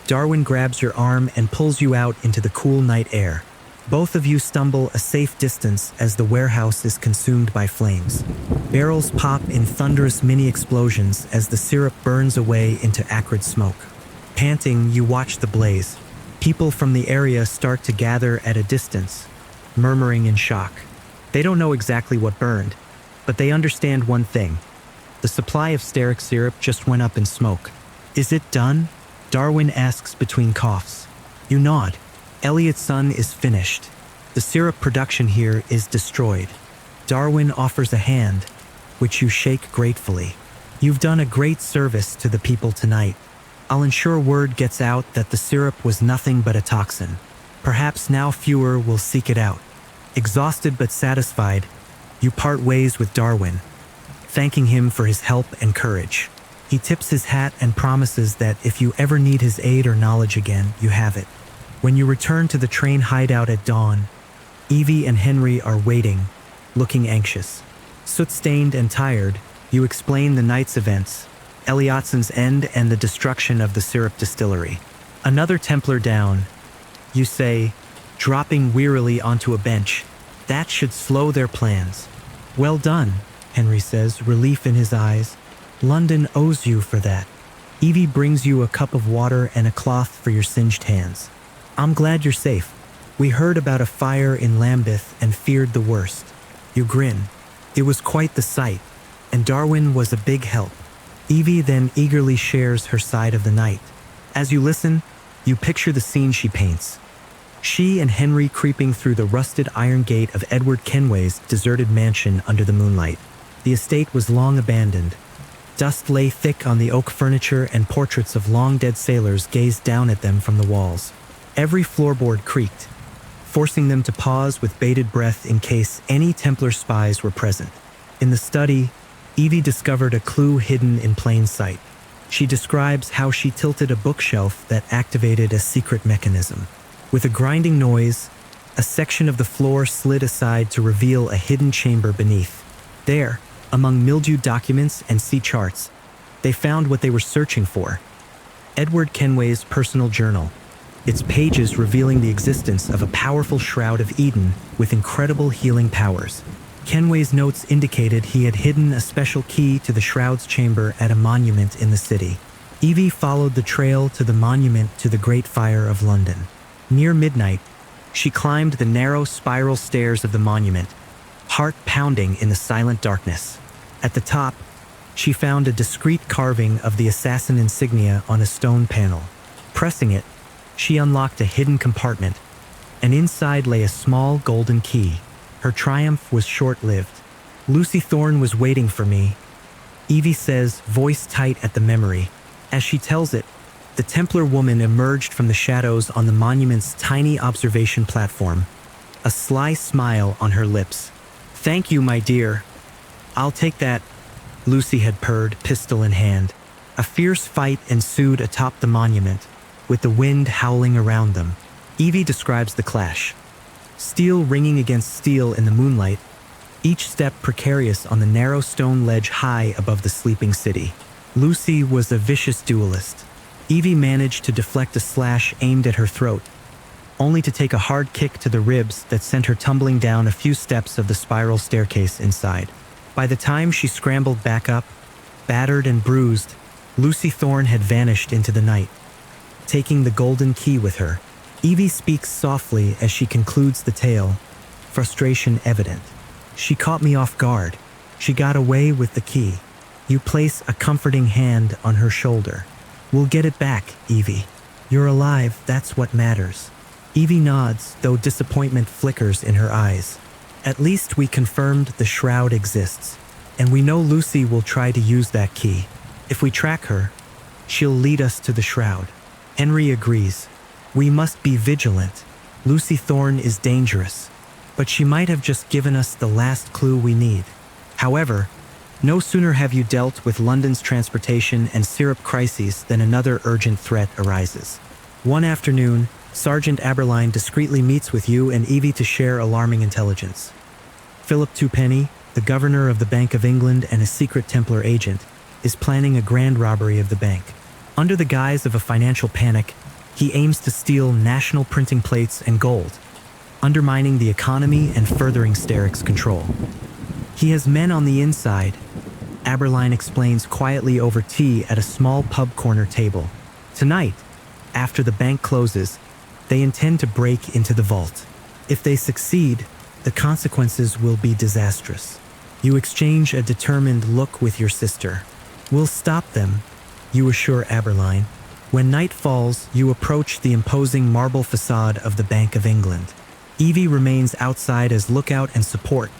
Darwin grabs your arm and pulls you out into the cool night air. Both of you stumble a safe distance as the warehouse is consumed by flames. Barrels pop in thunderous mini-explosions as the syrup burns away into acrid smoke. Panting, you watch the blaze. People from the area start to gather at a distance, murmuring in shock. They don't know exactly what burned, but they understand one thing. The supply of Sterrick syrup just went up in smoke. "Is it done?" Darwin asks between coughs. You nod. Eliot's son is finished. The syrup production here is destroyed. Darwin offers a hand, which you shake gratefully. "You've done a great service to the people tonight. I'll ensure word gets out that the syrup was nothing but a toxin. Perhaps now fewer will seek it out." Exhausted but satisfied, you part ways with Darwin, thanking him for his help and courage. He tips his hat and promises that if you ever need his aid or knowledge again, you have it. When you return to the train hideout at dawn, Evie and Henry are waiting, looking anxious. Soot-stained and tired, you explain the night's events, Eliottson's end and the destruction of the syrup distillery. "Another Templar down," you say, dropping wearily onto a bench. "That should slow their plans." "Well done," Henry says, relief in his eyes. "London owes you for that." Evie brings you a cup of water and a cloth for your singed hands. "I'm glad you're safe. We heard about a fire in Lambeth and feared the worst." You grin. It was quite the sight, and Darwin was a big help. Evie then eagerly shares her side of the night. As you listen, you picture the scene she paints. She and Henry creeping through the rusted iron gate of Edward Kenway's deserted mansion under the moonlight. The estate was long abandoned, Dust lay thick on the oak furniture, and portraits of long-dead sailors gazed down at them from the walls. Every floorboard creaked, forcing them to pause with bated breath in case any Templar spies were present. In the study, Evie discovered a clue hidden in plain sight. She describes how she tilted a bookshelf that activated a secret mechanism. With a grinding noise, a section of the floor slid aside to reveal a hidden chamber beneath. There, among mildewed documents and sea charts, they found what they were searching for: Edward Kenway's personal journal, its pages revealing the existence of a powerful Shroud of Eden with incredible healing powers. Kenway's notes indicated he had hidden a special key to the Shroud's chamber at a monument in the city. Evie followed the trail to the monument to the Great Fire of London. Near midnight, she climbed the narrow spiral stairs of the monument, heart pounding in the silent darkness. At the top, she found a discreet carving of the assassin insignia on a stone panel. Pressing it, she unlocked a hidden compartment, and inside lay a small golden key. Her triumph was short-lived. "Lucy Thorne was waiting for me," Evie says, voice tight at the memory. As she tells it, the Templar woman emerged from the shadows on the monument's tiny observation platform, a sly smile on her lips. "Thank you, my dear. I'll take that," Lucy had purred, pistol in hand. A fierce fight ensued atop the monument, with the wind howling around them. Evie describes the clash. Steel ringing against steel in the moonlight, each step precarious on the narrow stone ledge high above the sleeping city. Lucy was a vicious duelist. Evie managed to deflect a slash aimed at her throat, only to take a hard kick to the ribs that sent her tumbling down a few steps of the spiral staircase inside. By the time she scrambled back up, battered and bruised, Lucy Thorne had vanished into the night, taking the golden key with her. Evie speaks softly as she concludes the tale, frustration evident. "She caught me off guard. She got away with the key." You place a comforting hand on her shoulder. "We'll get it back, Evie. You're alive, that's what matters." Evie nods, though disappointment flickers in her eyes. "At least we confirmed the Shroud exists, and we know Lucy will try to use that key. If we track her, she'll lead us to the Shroud." Henry agrees. "We must be vigilant. Lucy Thorne is dangerous, but she might have just given us the last clue we need. However, no sooner have you dealt with London's transportation and syrup crises than another urgent threat arises. One afternoon, Sergeant Aberline discreetly meets with you and Evie to share alarming intelligence. Philip Twopenny, the governor of the Bank of England and a secret Templar agent, is planning a grand robbery of the bank. Under the guise of a financial panic, he aims to steal national printing plates and gold, undermining the economy and furthering Sterrick's control. He has men on the inside, Aberline explains quietly over tea at a small pub corner table. Tonight, after the bank closes, they intend to break into the vault. If they succeed, the consequences will be disastrous. You exchange a determined look with your sister. "We'll stop them," you assure Aberline. When night falls, you approach the imposing marble facade of the Bank of England. Evie remains outside as lookout and support,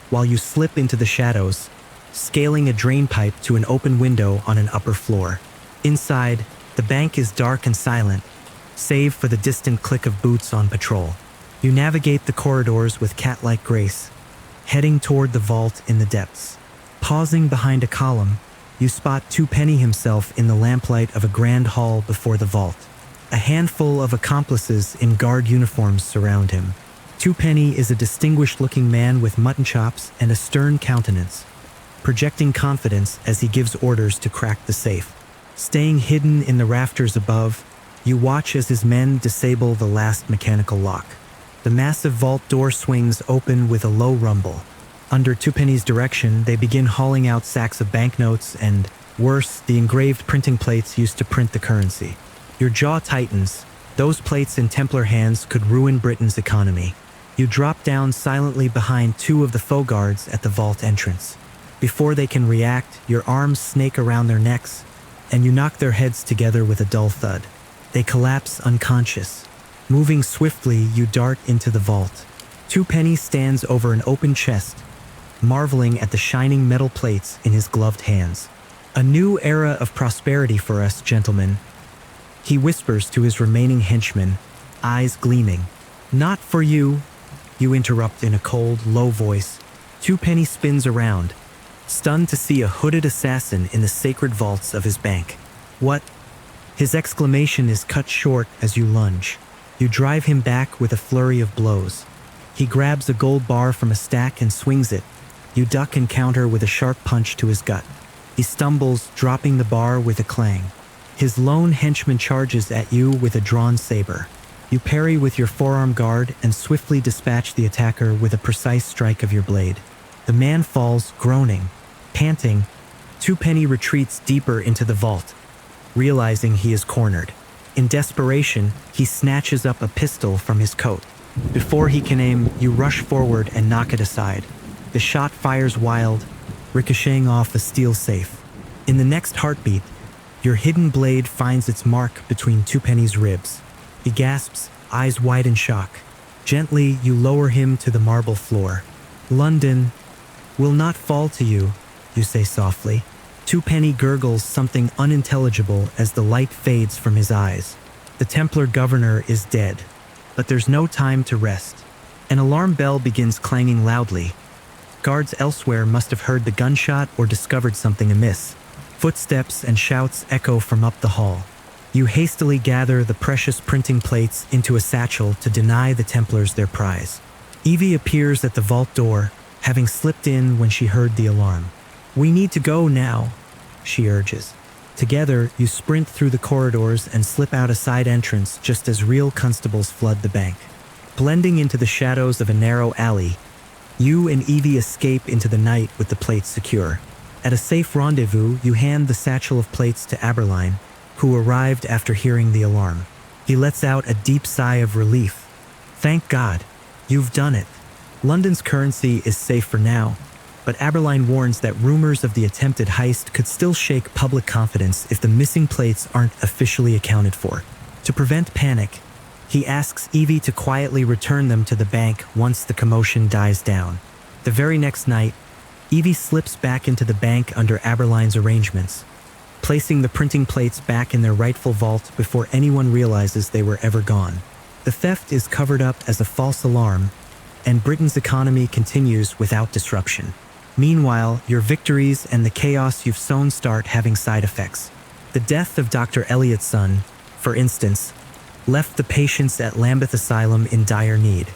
while you slip into the shadows, scaling a drain pipe to an open window on an upper floor. Inside, the bank is dark and silent, save for the distant click of boots on patrol. You navigate the corridors with cat-like grace, heading toward the vault in the depths. Pausing behind a column, you spot Twopenny himself in the lamplight of a grand hall before the vault. A handful of accomplices in guard uniforms surround him. Twopenny is a distinguished-looking man with mutton chops and a stern countenance, projecting confidence as he gives orders to crack the safe. Staying hidden in the rafters above, you watch as his men disable the last mechanical lock. The massive vault door swings open with a low rumble. Under Twopenny's direction, they begin hauling out sacks of banknotes and, worse, the engraved printing plates used to print the currency. Your jaw tightens. Those plates in Templar hands could ruin Britain's economy. You drop down silently behind two of the faux guards at the vault entrance. Before they can react, your arms snake around their necks, and you knock their heads together with a dull thud. They collapse unconscious. Moving swiftly, you dart into the vault. Twopenny stands over an open chest, marveling at the shining metal plates in his gloved hands. A new era of prosperity for us, gentlemen, he whispers to his remaining henchmen, eyes gleaming. Not for you, you interrupt in a cold, low voice. Twopenny spins around, stunned to see a hooded assassin in the sacred vaults of his bank. What? His exclamation is cut short as you lunge. You drive him back with a flurry of blows. He grabs a gold bar from a stack and swings it. You duck and counter with a sharp punch to his gut. He stumbles, dropping the bar with a clang. His lone henchman charges at you with a drawn saber. You parry with your forearm guard and swiftly dispatch the attacker with a precise strike of your blade. The man falls, groaning. Panting, Twopenny retreats deeper into the vault, realizing he is cornered. In desperation, he snatches up a pistol from his coat. Before he can aim, you rush forward and knock it aside. The shot fires wild, ricocheting off a steel safe. In the next heartbeat, your hidden blade finds its mark between Twopenny's ribs. He gasps, eyes wide in shock. Gently, you lower him to the marble floor. London will not fall to you, you say softly. Twopenny gurgles something unintelligible as the light fades from his eyes. The Templar governor is dead, but there's no time to rest. An alarm bell begins clanging loudly. Guards elsewhere must have heard the gunshot or discovered something amiss. Footsteps and shouts echo from up the hall. You hastily gather the precious printing plates into a satchel to deny the Templars their prize. Evie appears at the vault door, having slipped in when she heard the alarm. "We need to go now," she urges. Together, you sprint through the corridors and slip out a side entrance just as real constables flood the bank. Blending into the shadows of a narrow alley, you and Evie escape into the night with the plates secure. At a safe rendezvous, you hand the satchel of plates to Aberline, who arrived after hearing the alarm. He lets out a deep sigh of relief. "Thank God, you've done it. London's currency is safe for now," but Aberline warns that rumors of the attempted heist could still shake public confidence if the missing plates aren't officially accounted for. To prevent panic, he asks Evie to quietly return them to the bank once the commotion dies down. The very next night, Evie slips back into the bank under Aberline's arrangements, placing the printing plates back in their rightful vault before anyone realizes they were ever gone. The theft is covered up as a false alarm, and Britain's economy continues without disruption. Meanwhile, your victories and the chaos you've sown start having side effects. The death of Dr. Eliot's son, for instance, left the patients at Lambeth Asylum in dire need.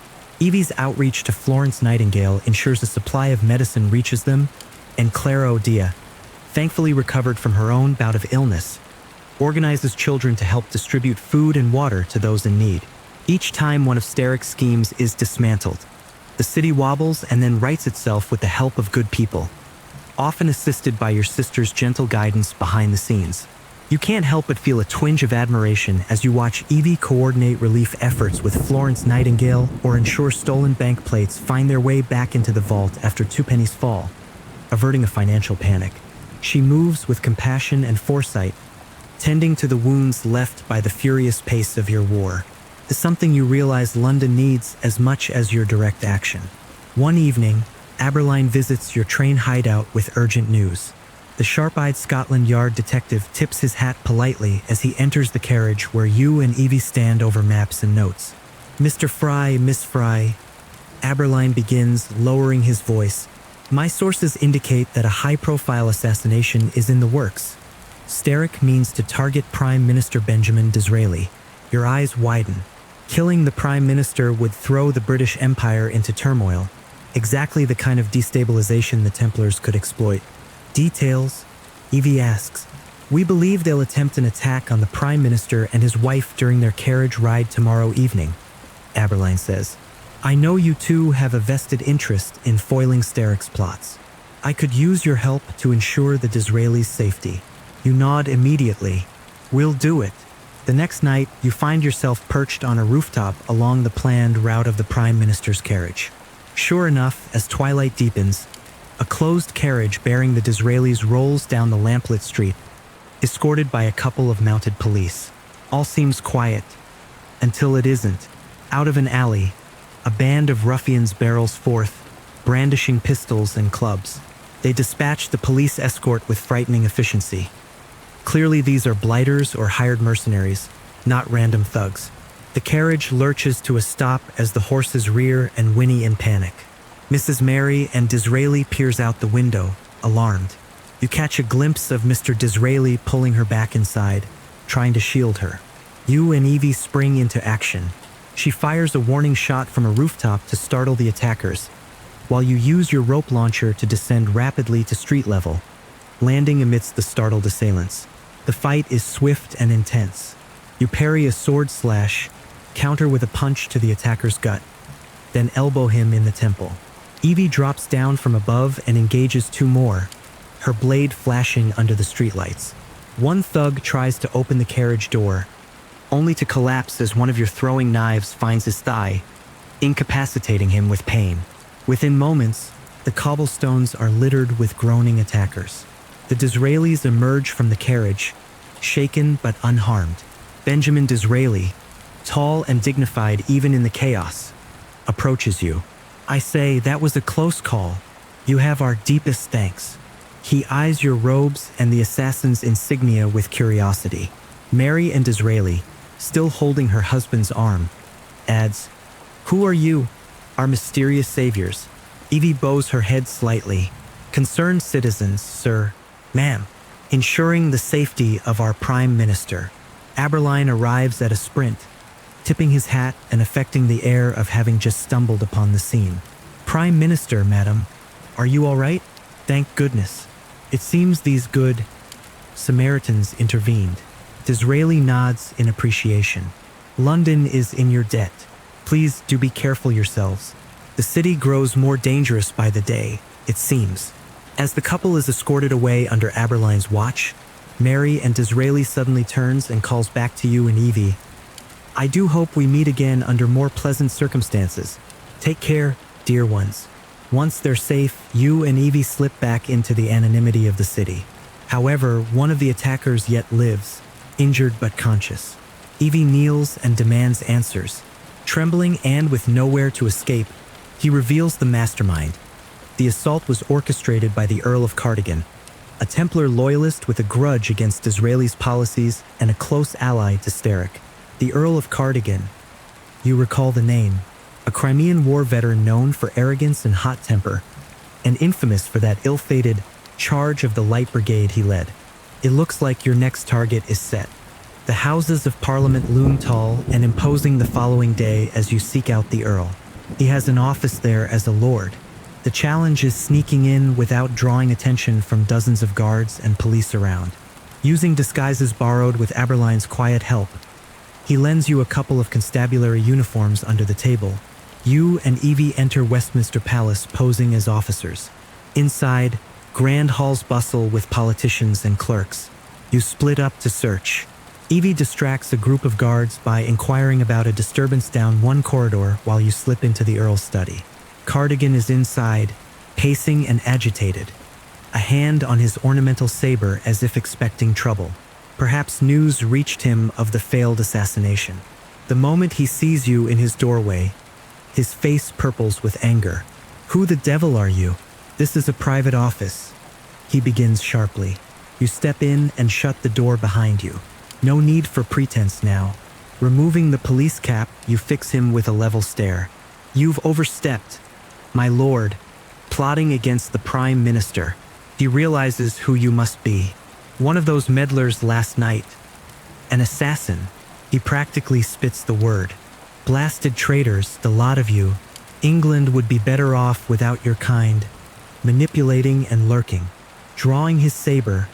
Evie's outreach to Florence Nightingale ensures a supply of medicine reaches them, and Clara O'Dia, thankfully recovered from her own bout of illness, organizes children to help distribute food and water to those in need. Each time one of Sterrick's schemes is dismantled, the city wobbles and then rights itself with the help of good people, often assisted by your sister's gentle guidance behind the scenes. You can't help but feel a twinge of admiration as you watch Evie coordinate relief efforts with Florence Nightingale or ensure stolen bank plates find their way back into the vault after Twopenny's fall, averting a financial panic. She moves with compassion and foresight, tending to the wounds left by the furious pace of your war. It's something you realize London needs as much as your direct action. One evening, Aberline visits your train hideout with urgent news. The sharp-eyed Scotland Yard detective tips his hat politely as he enters the carriage where you and Evie stand over maps and notes. "Mr. Fry, Miss Fry," Aberline begins, lowering his voice. "My sources indicate that a high-profile assassination is in the works. Sterrick means to target Prime Minister Benjamin Disraeli." Your eyes widen. Killing the Prime Minister would throw the British Empire into turmoil, exactly the kind of destabilization the Templars could exploit. "Details?" Evie asks. "We believe they'll attempt an attack on the Prime Minister and his wife during their carriage ride tomorrow evening," Aberline says. "I know you two have a vested interest in foiling Sterrick's plots. I could use your help to ensure the Disraelis' safety." You nod immediately. "We'll do it." The next night, you find yourself perched on a rooftop along the planned route of the Prime Minister's carriage. Sure enough, as twilight deepens, a closed carriage bearing the Disraelis rolls down the lamplit street, escorted by a couple of mounted police. All seems quiet, until it isn't. Out of an alley, a band of ruffians barrels forth, brandishing pistols and clubs. They dispatch the police escort with frightening efficiency. Clearly these are blighters or hired mercenaries, not random thugs. The carriage lurches to a stop as the horses rear and whinny in panic. Mrs. Mary and Disraeli peers out the window, alarmed. You catch a glimpse of Mr. Disraeli pulling her back inside, trying to shield her. You and Evie spring into action. She fires a warning shot from a rooftop to startle the attackers, while you use your rope launcher to descend rapidly to street level, landing amidst the startled assailants. The fight is swift and intense. You parry a sword slash, counter with a punch to the attacker's gut, then elbow him in the temple. Evie drops down from above and engages two more, her blade flashing under the streetlights. One thug tries to open the carriage door, only to collapse as one of your throwing knives finds his thigh, incapacitating him with pain. Within moments, the cobblestones are littered with groaning attackers. The Disraelis emerge from the carriage, shaken but unharmed. Benjamin Disraeli, tall and dignified even in the chaos, approaches you. I say, that was a close call. You have our deepest thanks. He eyes your robes and the assassin's insignia with curiosity. Mary and Disraeli, still holding her husband's arm, adds, "Who are you? Our mysterious saviors." Evie bows her head slightly. "Concerned citizens, sir, ma'am, ensuring the safety of our Prime Minister." Aberline arrives at a sprint, tipping his hat and affecting the air of having just stumbled upon the scene. "Prime Minister, madam, are you all right? Thank goodness." It seems these good Samaritans intervened. Disraeli nods in appreciation. "London is in your debt. Please do be careful yourselves. The city grows more dangerous by the day, it seems." As the couple is escorted away under Aberline's watch, Mary and Disraeli suddenly turns and calls back to you and Evie. "I do hope we meet again under more pleasant circumstances. Take care, dear ones." Once they're safe, you and Evie slip back into the anonymity of the city. However, one of the attackers yet lives, injured but conscious. Evie kneels and demands answers. Trembling and with nowhere to escape, he reveals the mastermind. The assault was orchestrated by the Earl of Cardigan, a Templar loyalist with a grudge against Disraeli's policies and a close ally to Steric. The Earl of Cardigan, you recall the name, a Crimean War veteran known for arrogance and hot temper, and infamous for that ill-fated charge of the Light Brigade he led. It looks like your next target is set. The Houses of Parliament loom tall and imposing the following day as you seek out the Earl. He has an office there as a lord. The challenge is sneaking in without drawing attention from dozens of guards and police around. Using disguises borrowed with Aberline's quiet help, he lends you a couple of constabulary uniforms under the table. You and Evie enter Westminster Palace posing as officers. Inside, grand halls bustle with politicians and clerks. You split up to search. Evie distracts a group of guards by inquiring about a disturbance down one corridor while you slip into the Earl's study. Cardigan is inside, pacing and agitated, a hand on his ornamental saber as if expecting trouble. Perhaps news reached him of the failed assassination. The moment he sees you in his doorway, his face purples with anger. "Who the devil are you? This is a private office," he begins sharply. You step in and shut the door behind you. No need for pretense now. Removing the police cap, you fix him with a level stare. "You've overstepped, my lord, plotting against the Prime Minister." He realizes who you must be. One of those meddlers last night. An assassin. He practically spits the word. "Blasted traitors, the lot of you. England would be better off without your kind." Manipulating and lurking. Drawing his saber,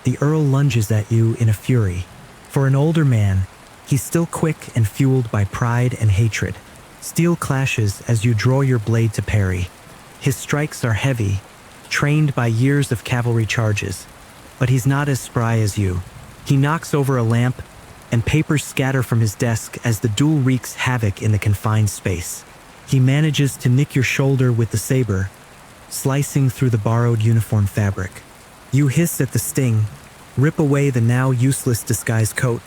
the Earl lunges at you in a fury. For an older man, he's still quick and fueled by pride and hatred. Steel clashes as you draw your blade to parry. His strikes are heavy, trained by years of cavalry charges, but he's not as spry as you. He knocks over a lamp, and papers scatter from his desk as the duel wreaks havoc in the confined space. He manages to nick your shoulder with the saber, slicing through the borrowed uniform fabric. You hiss at the sting, rip away the now useless disguise coat,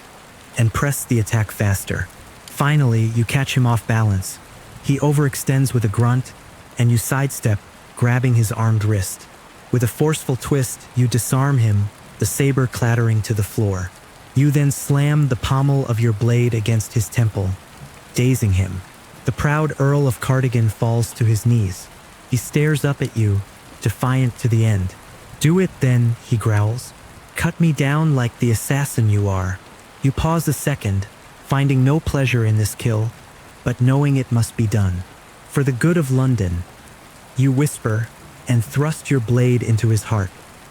and press the attack faster. Finally, you catch him off balance. He overextends with a grunt, and you sidestep, grabbing his armed wrist. With a forceful twist, you disarm him, the saber clattering to the floor. You then slam the pommel of your blade against his temple, dazing him. The proud Earl of Cardigan falls to his knees. He stares up at you, defiant to the end. "Do it then," he growls. "Cut me down like the assassin you are." You pause a second, finding no pleasure in this kill, but knowing it must be done. "For the good of London," you whisper, and thrust your blade into his heart.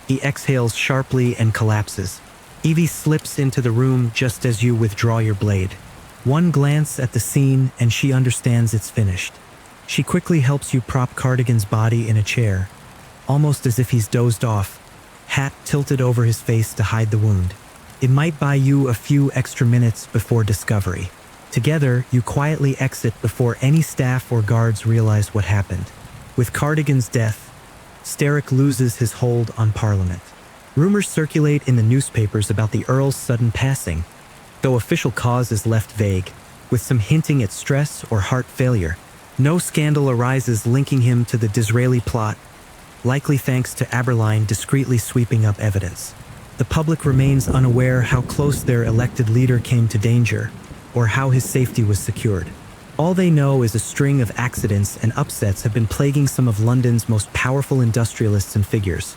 He exhales sharply and collapses. Evie slips into the room just as you withdraw your blade. One glance at the scene and she understands it's finished. She quickly helps you prop Cardigan's body in a chair, almost as if he's dozed off, hat tilted over his face to hide the wound. It might buy you a few extra minutes before discovery. Together, you quietly exit before any staff or guards realize what happened. With Cardigan's death, Steric loses his hold on Parliament. Rumors circulate in the newspapers about the Earl's sudden passing, though official cause is left vague, with some hinting at stress or heart failure. No scandal arises linking him to the Disraeli plot, likely thanks to Aberline discreetly sweeping up evidence. The public remains unaware how close their elected leader came to danger, or how his safety was secured. All they know is a string of accidents and upsets have been plaguing some of London's most powerful industrialists and figures.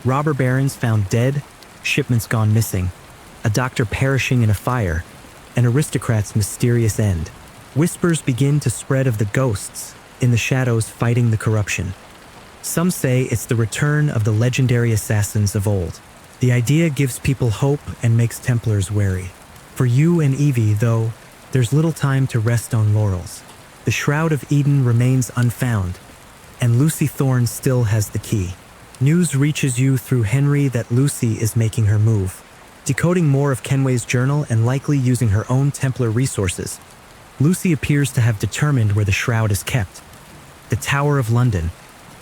Robber barons found dead, shipments gone missing, a doctor perishing in a fire, an aristocrat's mysterious end. Whispers begin to spread of the ghosts in the shadows fighting the corruption. Some say it's the return of the legendary assassins of old. The idea gives people hope and makes Templars wary. For you and Evie, though, there's little time to rest on laurels. The Shroud of Eden remains unfound, and Lucy Thorne still has the key. News reaches you through Henry that Lucy is making her move, decoding more of Kenway's journal and likely using her own Templar resources. Lucy appears to have determined where the shroud is kept. The Tower of London,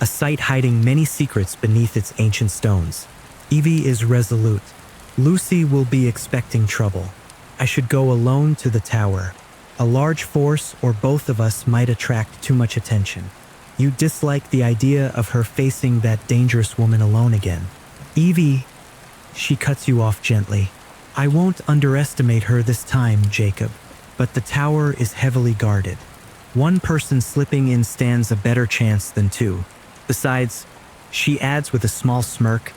a site hiding many secrets beneath its ancient stones. Evie is resolute. Lucy will be expecting trouble. I should go alone to the tower. A large force or both of us might attract too much attention. You dislike the idea of her facing that dangerous woman alone again. Evie, she cuts you off gently. I won't underestimate her this time, Jacob, but the tower is heavily guarded. One person slipping in stands a better chance than two. Besides, she adds with a small smirk,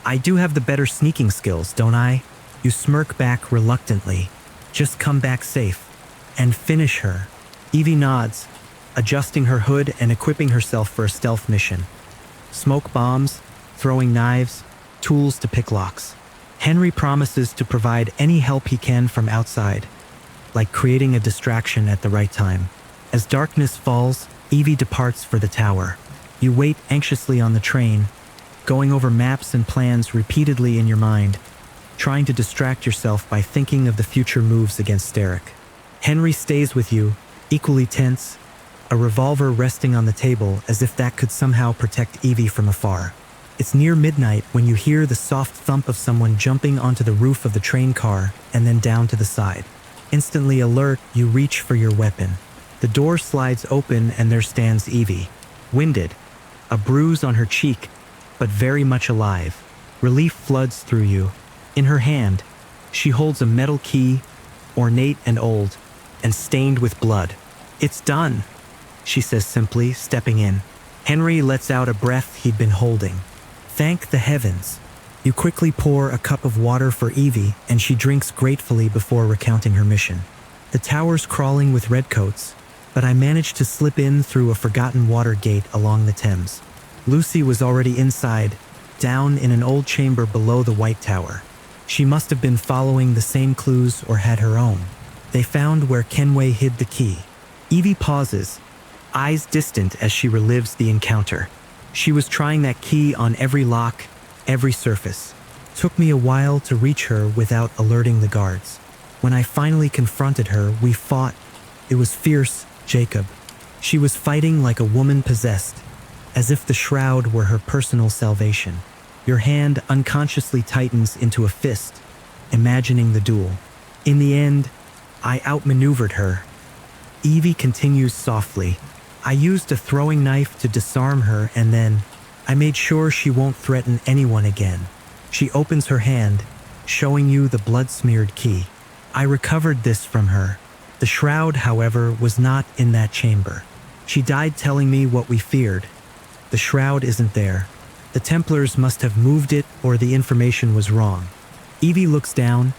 I do have the better sneaking skills, don't I? You smirk back reluctantly. Just come back safe and finish her. Evie nods, adjusting her hood and equipping herself for a stealth mission. Smoke bombs, throwing knives, tools to pick locks. Henry promises to provide any help he can from outside, like creating a distraction at the right time. As darkness falls, Evie departs for the tower. You wait anxiously on the train, going over maps and plans repeatedly in your mind, trying to distract yourself by thinking of the future moves against Steric. Henry stays with you, equally tense, a revolver resting on the table as if that could somehow protect Evie from afar. It's near midnight when you hear the soft thump of someone jumping onto the roof of the train car and then down to the side. Instantly alert, you reach for your weapon. The door slides open and there stands Evie, winded, a bruise on her cheek, but very much alive. Relief floods through you. In her hand, she holds a metal key, ornate and old, and stained with blood. It's done, she says simply, stepping in. Henry lets out a breath he'd been holding. Thank the heavens. You quickly pour a cup of water for Evie, and she drinks gratefully before recounting her mission. The tower's crawling with redcoats, but I managed to slip in through a forgotten water gate along the Thames. Lucy was already inside, down in an old chamber below the White Tower. She must have been following the same clues or had her own. They found where Kenway hid the key. Evie pauses, eyes distant as she relives the encounter. She was trying that key on every lock, every surface. Took me a while to reach her without alerting the guards. When I finally confronted her, we fought. It was fierce, Jacob. She was fighting like a woman possessed, as if the shroud were her personal salvation. Your hand unconsciously tightens into a fist, imagining the duel. In the end, I outmaneuvered her. Evie continues softly. I used a throwing knife to disarm her and then, I made sure she won't threaten anyone again. She opens her hand, showing you the blood-smeared key. I recovered this from her. The shroud, however, was not in that chamber. She died telling me what we feared. The shroud isn't there. The Templars must have moved it, or the information was wrong. Evie looks down,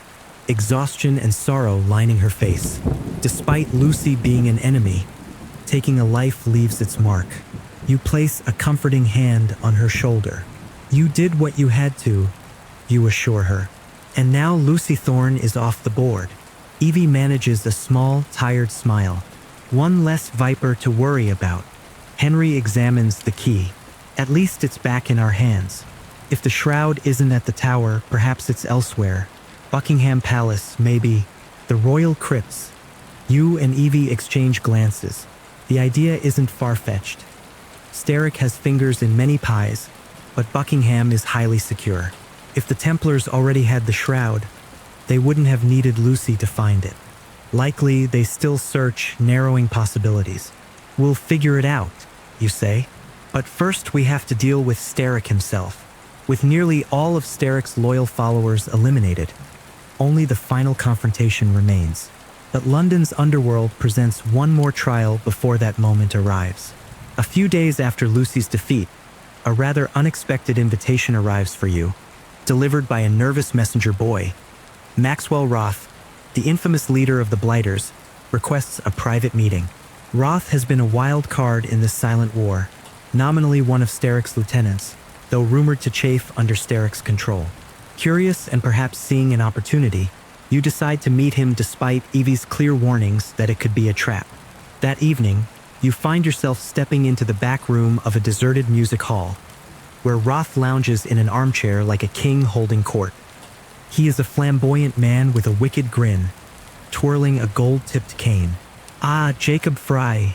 exhaustion and sorrow lining her face. Despite Lucy being an enemy, taking a life leaves its mark. You place a comforting hand on her shoulder. You did what you had to, you assure her. And now Lucy Thorne is off the board. Evie manages a small, tired smile. One less Viper to worry about. Henry examines the key. At least it's back in our hands. If the shroud isn't at the tower, perhaps it's elsewhere. Buckingham Palace, maybe. The royal crypts. You and Evie exchange glances. The idea isn't far-fetched. Sterrick has fingers in many pies, but Buckingham is highly secure. If the Templars already had the shroud, they wouldn't have needed Lucy to find it. Likely, they still search, narrowing possibilities. We'll figure it out, you say? But first we have to deal with Sterrick himself. With nearly all of Sterrick's loyal followers eliminated, only the final confrontation remains. But London's underworld presents one more trial before that moment arrives. A few days after Lucy's defeat, a rather unexpected invitation arrives for you, delivered by a nervous messenger boy. Maxwell Roth, the infamous leader of the Blighters, requests a private meeting. Roth has been a wild card in this silent war, nominally one of Sterrick's lieutenants, though rumored to chafe under Sterrick's control. Curious and perhaps seeing an opportunity, you decide to meet him despite Evie's clear warnings that it could be a trap. That evening, you find yourself stepping into the back room of a deserted music hall, where Roth lounges in an armchair like a king holding court. He is a flamboyant man with a wicked grin, twirling a gold-tipped cane. "Ah, Jacob Fry,"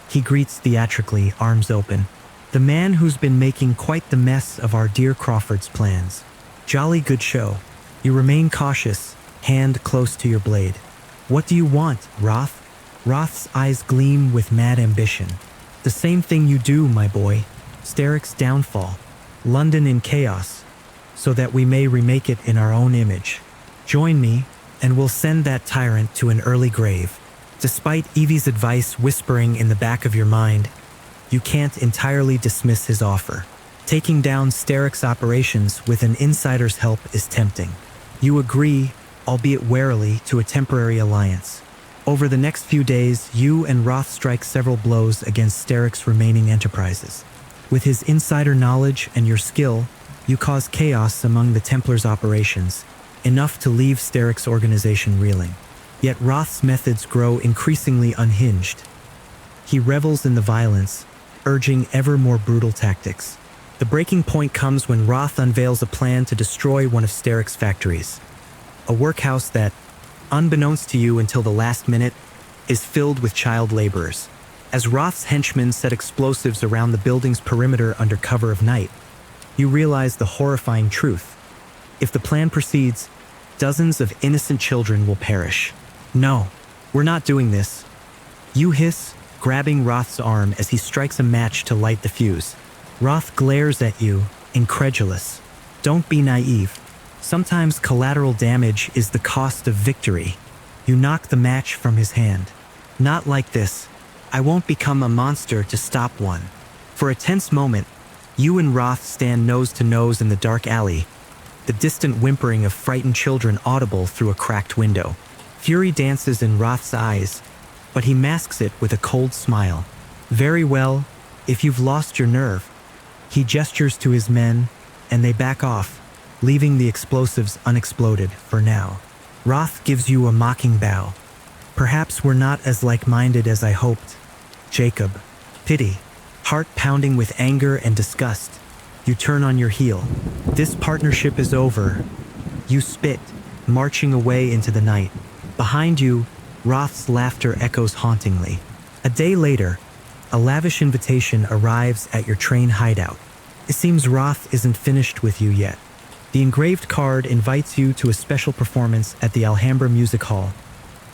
he greets theatrically, arms open. "The man who's been making quite the mess of our dear Crawford's plans. Jolly good show." You remain cautious, hand close to your blade. "What do you want, Roth?" Roth's eyes gleam with mad ambition. "The same thing you do, my boy. Sterrick's downfall. London in chaos, so that we may remake it in our own image. Join me, and we'll send that tyrant to an early grave." Despite Evie's advice whispering in the back of your mind, you can't entirely dismiss his offer. Taking down Sterrick's operations with an insider's help is tempting. You agree, albeit warily, to a temporary alliance. Over the next few days, you and Roth strike several blows against Sterrick's remaining enterprises. With his insider knowledge and your skill, you cause chaos among the Templars' operations, enough to leave Sterrick's organization reeling. Yet Roth's methods grow increasingly unhinged. He revels in the violence, urging ever more brutal tactics. The breaking point comes when Roth unveils a plan to destroy one of Sterrick's factories. A workhouse that, unbeknownst to you until the last minute, is filled with child laborers. As Roth's henchmen set explosives around the building's perimeter under cover of night, you realize the horrifying truth. If the plan proceeds, dozens of innocent children will perish. "No, we're not doing this," you hiss, grabbing Roth's arm as he strikes a match to light the fuse. Roth glares at you, incredulous. Don't be naive. Sometimes collateral damage is the cost of victory. You knock the match from his hand. "Not like this. I won't become a monster to stop one." For a tense moment, you and Roth stand nose to nose in the dark alley, the distant whimpering of frightened children audible through a cracked window. Fury dances in Roth's eyes, but he masks it with a cold smile. "Very well, if you've lost your nerve." He gestures to his men, and they back off, leaving the explosives unexploded for now. Roth gives you a mocking bow. "Perhaps we're not as like-minded as I hoped, Jacob." Pity, heart pounding with anger and disgust. You turn on your heel. "This partnership is over." You spit, marching away into the night. Behind you, Roth's laughter echoes hauntingly. A day later, a lavish invitation arrives at your train hideout. It seems Roth isn't finished with you yet. The engraved card invites you to a special performance at the Alhambra Music Hall,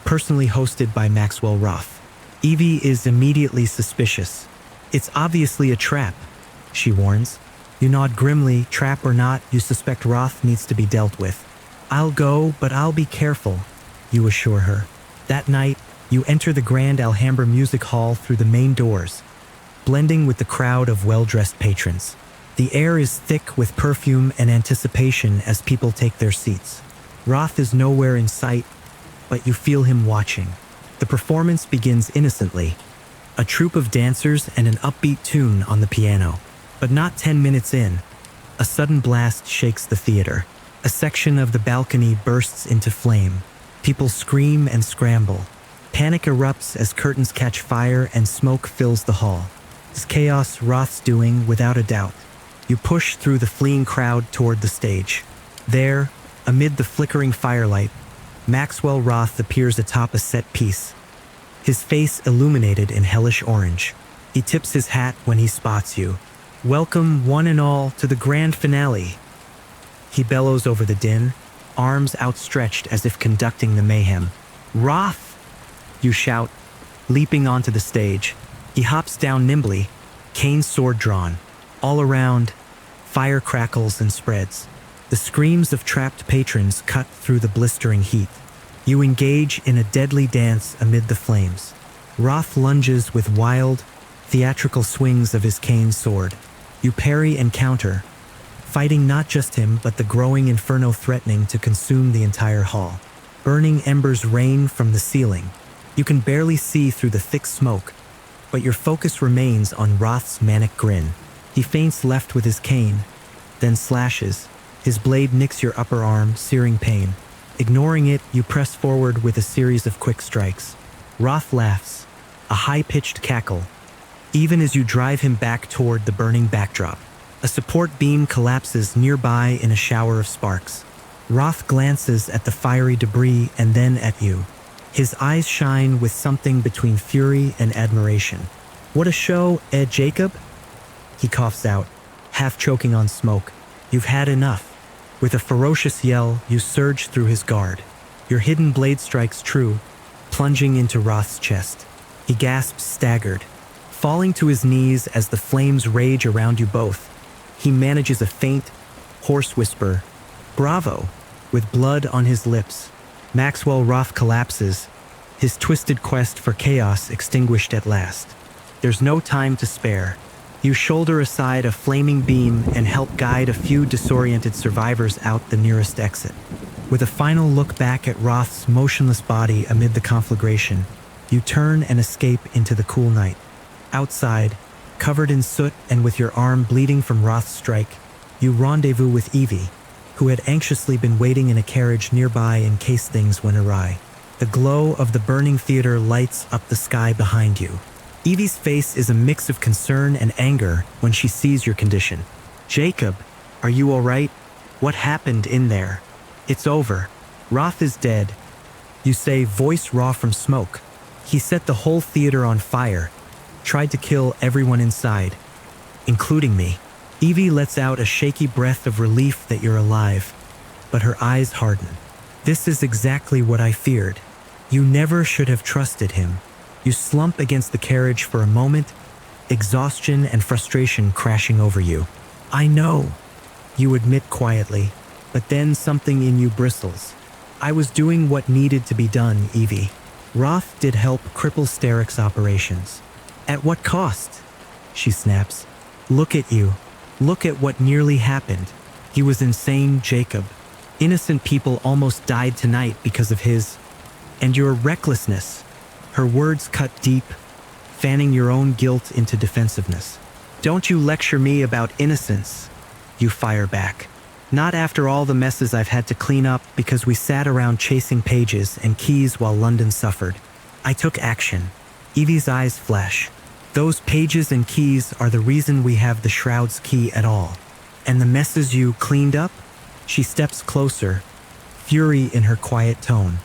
personally hosted by Maxwell Roth. Evie is immediately suspicious. It's obviously a trap. she warns. You nod grimly. Trap or not, you suspect Roth needs to be dealt with. I'll go, but I'll be careful, you assure her. That night, you enter the Grand Alhambra Music Hall through the main doors, blending with the crowd of well-dressed patrons. The air is thick with perfume and anticipation as people take their seats. Roth is nowhere in sight, but you feel him watching. The performance begins innocently, a troupe of dancers and an upbeat tune on the piano. But not 10 minutes in, a sudden blast shakes the theater. A section of the balcony bursts into flame. People scream and scramble. Panic erupts as curtains catch fire and smoke fills the hall. It's chaos Roth's doing, without a doubt. You push through the fleeing crowd toward the stage. There, amid the flickering firelight, Maxwell Roth appears atop a set piece, his face illuminated in hellish orange. He tips his hat when he spots you. Welcome, one and all, to the grand finale. He bellows over the din, arms outstretched as if conducting the mayhem. Roth! You shout, leaping onto the stage. He hops down nimbly, cane sword drawn. All around, fire crackles and spreads. The screams of trapped patrons cut through the blistering heat. You engage in a deadly dance amid the flames. Roth lunges with wild, theatrical swings of his cane sword. You parry and counter, fighting not just him but the growing inferno threatening to consume the entire hall. Burning embers rain from the ceiling. You can barely see through the thick smoke, but your focus remains on Roth's manic grin. He feints left with his cane, then slashes. His blade nicks your upper arm, searing pain. Ignoring it, you press forward with a series of quick strikes. Roth laughs, a high-pitched cackle, even as you drive him back toward the burning backdrop. A support beam collapses nearby in a shower of sparks. Roth glances at the fiery debris and then at you. His eyes shine with something between fury and admiration. What a show, Jacob? He coughs out, half choking on smoke. You've had enough. With a ferocious yell, you surge through his guard. Your hidden blade strikes true, plunging into Roth's chest. He gasps, staggered, falling to his knees as the flames rage around you both. He manages a faint, hoarse whisper, "Bravo," with blood on his lips. Maxwell Roth collapses, his twisted quest for chaos extinguished at last. There's no time to spare. You shoulder aside a flaming beam and help guide a few disoriented survivors out the nearest exit. With a final look back at Roth's motionless body amid the conflagration, you turn and escape into the cool night. Outside, covered in soot and with your arm bleeding from Roth's strike, you rendezvous with Evie, who had anxiously been waiting in a carriage nearby in case things went awry. The glow of the burning theater lights up the sky behind you. Evie's face is a mix of concern and anger when she sees your condition. "Jacob, are you all right? What happened in there?" "It's over. Roth is dead," you say, voice raw from smoke. "He set the whole theater on fire, tried to kill everyone inside, including me." Evie lets out a shaky breath of relief that you're alive, but her eyes harden. "This is exactly what I feared. You never should have trusted him." You slump against the carriage for a moment, exhaustion and frustration crashing over you. "I know," you admit quietly, but then something in you bristles. "I was doing what needed to be done, Evie. Roth did help cripple Sterrick's operations." "At what cost?" she snaps. "Look at you. Look at what nearly happened. He was insane, Jacob. Innocent people almost died tonight because of his... and your recklessness." Her words cut deep, fanning your own guilt into defensiveness. "Don't you lecture me about innocence," you fire back. "Not after all the messes I've had to clean up because we sat around chasing pages and keys while London suffered. I took action." Evie's eyes flash. "Those pages and keys are the reason we have the Shroud's key at all. And the messes you cleaned up?" She steps closer, fury in her quiet tone.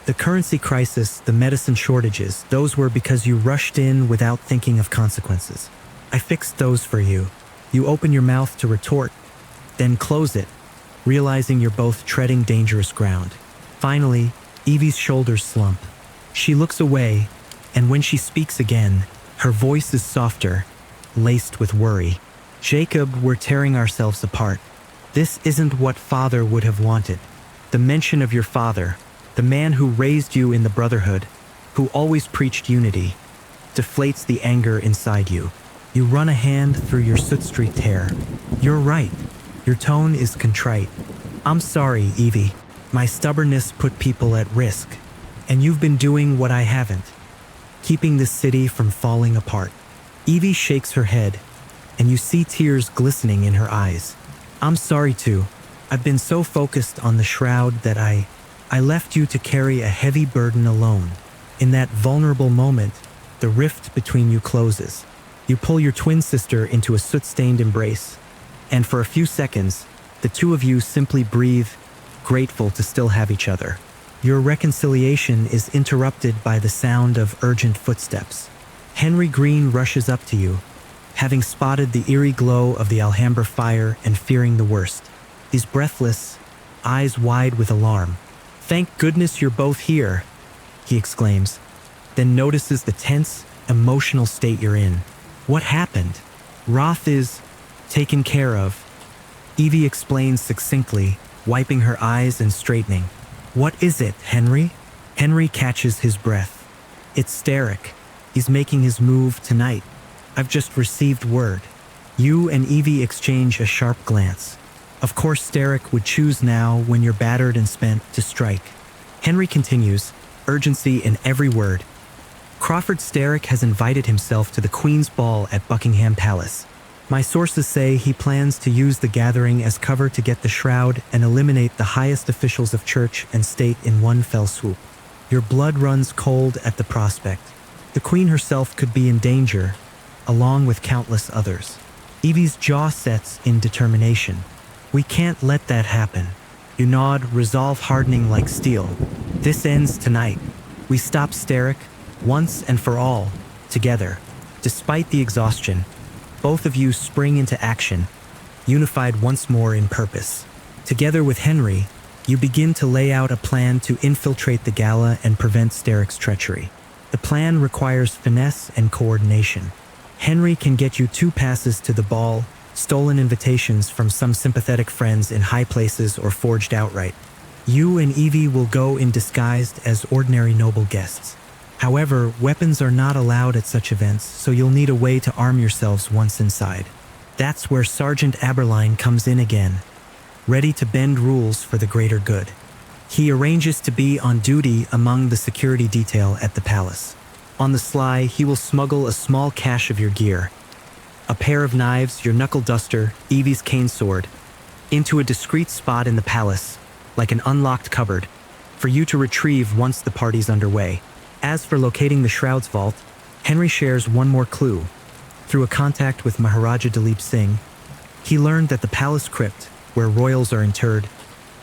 "The currency crisis, the medicine shortages, those were because you rushed in without thinking of consequences. I fixed those for you." You open your mouth to retort, then close it, realizing you're both treading dangerous ground. Finally, Evie's shoulders slump. She looks away, and when she speaks again, her voice is softer, laced with worry. Jacob, we're tearing ourselves apart. This isn't what father would have wanted. The mention of your father, the man who raised you in the brotherhood, who always preached unity, deflates the anger inside you. You run a hand through your soot-streaked hair. You're right. Your tone is contrite. I'm sorry, Evie. My stubbornness put people at risk. And you've been doing what I haven't. Keeping this city from falling apart. Evie shakes her head, and you see tears glistening in her eyes. I'm sorry too. I've been so focused on the shroud that I left you to carry a heavy burden alone. In that vulnerable moment, the rift between you closes. You pull your twin sister into a soot-stained embrace, and for a few seconds, the two of you simply breathe, grateful to still have each other. Your reconciliation is interrupted by the sound of urgent footsteps. Henry Green rushes up to you, having spotted the eerie glow of the Alhambra fire and fearing the worst. He's breathless, eyes wide with alarm. "Thank goodness you're both here," he exclaims, then notices the tense, emotional state you're in. "What happened?" "Roth is taken care of," Evie explains succinctly, wiping her eyes and straightening. "What is it, Henry?" Henry catches his breath. "It's Starrick. He's making his move tonight. I've just received word." You and Evie exchange a sharp glance. Of course Starrick would choose now, when you're battered and spent, to strike. Henry continues, urgency in every word. "Crawford Starrick has invited himself to the Queen's Ball at Buckingham Palace. My sources say he plans to use the gathering as cover to get the shroud and eliminate the highest officials of church and state in one fell swoop. Your blood runs cold at the prospect. The Queen herself could be in danger, along with countless others." Evie's jaw sets in determination. "We can't let that happen." You nod, resolve hardening like steel. "This ends tonight. We stop Starrick, once and for all, together." Despite the exhaustion, both of you spring into action, unified once more in purpose. Together with Henry, you begin to lay out a plan to infiltrate the gala and prevent Starrick's treachery. The plan requires finesse and coordination. Henry can get you 2 passes to the ball, stolen invitations from some sympathetic friends in high places or forged outright. You and Evie will go in disguised as ordinary noble guests. However, weapons are not allowed at such events, so you'll need a way to arm yourselves once inside. That's where Sergeant Aberline comes in again, ready to bend rules for the greater good. He arranges to be on duty among the security detail at the palace. On the sly, he will smuggle a small cache of your gear, a pair of knives, your knuckle duster, Evie's cane sword, into a discreet spot in the palace, like an unlocked cupboard, for you to retrieve once the party's underway. As for locating the shroud's vault, Henry shares one more clue. Through a contact with Maharaja Dalip Singh, he learned that the palace crypt, where royals are interred,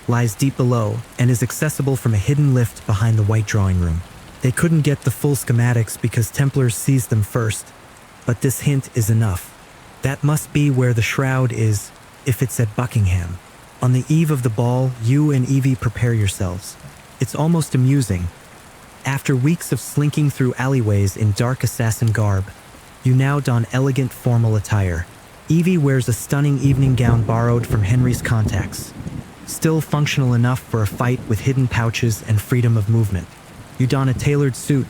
lies deep below and is accessible from a hidden lift behind the White Drawing Room. They couldn't get the full schematics because Templars seized them first, but this hint is enough. That must be where the shroud is, if it's at Buckingham. On the eve of the ball, you and Evie prepare yourselves. It's almost amusing. After weeks of slinking through alleyways in dark assassin garb, you now don elegant formal attire. Evie wears a stunning evening gown borrowed from Henry's contacts, still functional enough for a fight with hidden pouches and freedom of movement. You don a tailored suit,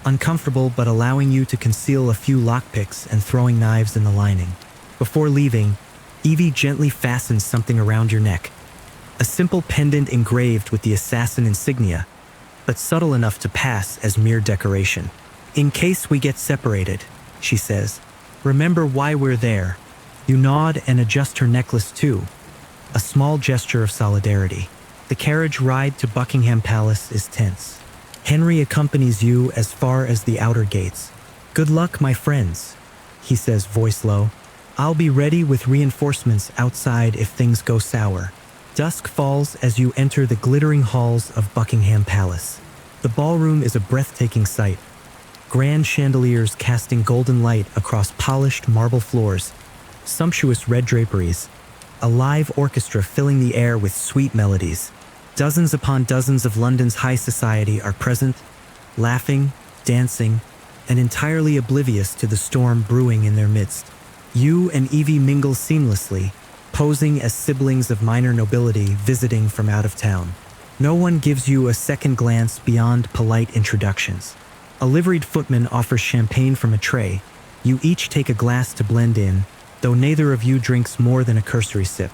uncomfortable but allowing you to conceal a few lockpicks and throwing knives in the lining. Before leaving, Evie gently fastens something around your neck. A simple pendant engraved with the assassin insignia, but subtle enough to pass as mere decoration. "In case we get separated," she says, "remember why we're there." You nod and adjust her necklace too, a small gesture of solidarity. The carriage ride to Buckingham Palace is tense. Henry accompanies you as far as the outer gates. "Good luck, my friends," he says, voice low. "I'll be ready with reinforcements outside if things go sour." Dusk falls as you enter the glittering halls of Buckingham Palace. The ballroom is a breathtaking sight. Grand chandeliers casting golden light across polished marble floors, sumptuous red draperies, a live orchestra filling the air with sweet melodies. Dozens upon dozens of London's high society are present, laughing, dancing, and entirely oblivious to the storm brewing in their midst. You and Evie mingle seamlessly, posing as siblings of minor nobility visiting from out of town. No one gives you a second glance beyond polite introductions. A liveried footman offers champagne from a tray. You each take a glass to blend in, though neither of you drinks more than a cursory sip.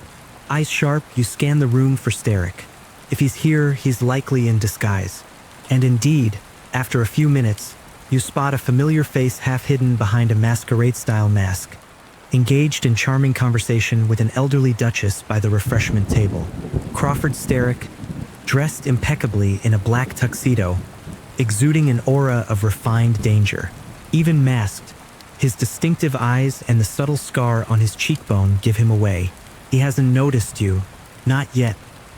Eyes sharp, you scan the room for Sterek. If he's here, he's likely in disguise. And indeed, after a few minutes, you spot a familiar face half hidden behind a masquerade-style mask, engaged in charming conversation with an elderly duchess by the refreshment table. Crawford Sterek, dressed impeccably in a black tuxedo, exuding an aura of refined danger. Even masked, his distinctive eyes and the subtle scar on his cheekbone give him away. He hasn't noticed you. Not yet.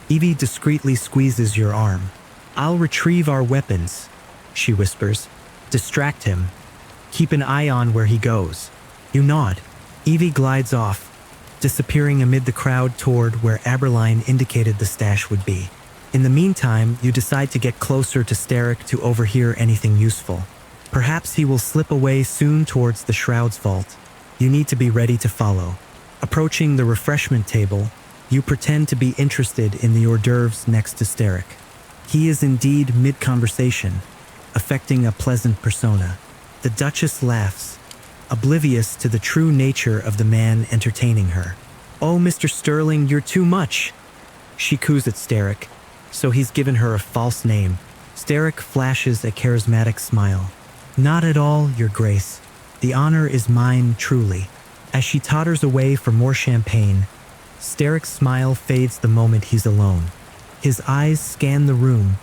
Evie discreetly squeezes your arm. "I'll retrieve our weapons," she whispers. "Distract him. Keep an eye on where he goes." You nod. Evie glides off, disappearing amid the crowd toward where Aberline indicated the stash would be. In the meantime, you decide to get closer to Sterek to overhear anything useful. Perhaps he will slip away soon towards the Shroud's vault. You need to be ready to follow. Approaching the refreshment table, you pretend to be interested in the hors d'oeuvres next to Sterek. He is indeed mid-conversation, affecting a pleasant persona. The Duchess laughs, oblivious to the true nature of the man entertaining her. "Oh, Mr. Sterling, you're too much." She coos at Sterek, so he's given her a false name. Sterek flashes a charismatic smile. "Not at all, Your Grace. The honor is mine, truly." As she totters away for more champagne, Sterek's smile fades the moment he's alone. His eyes scan the room,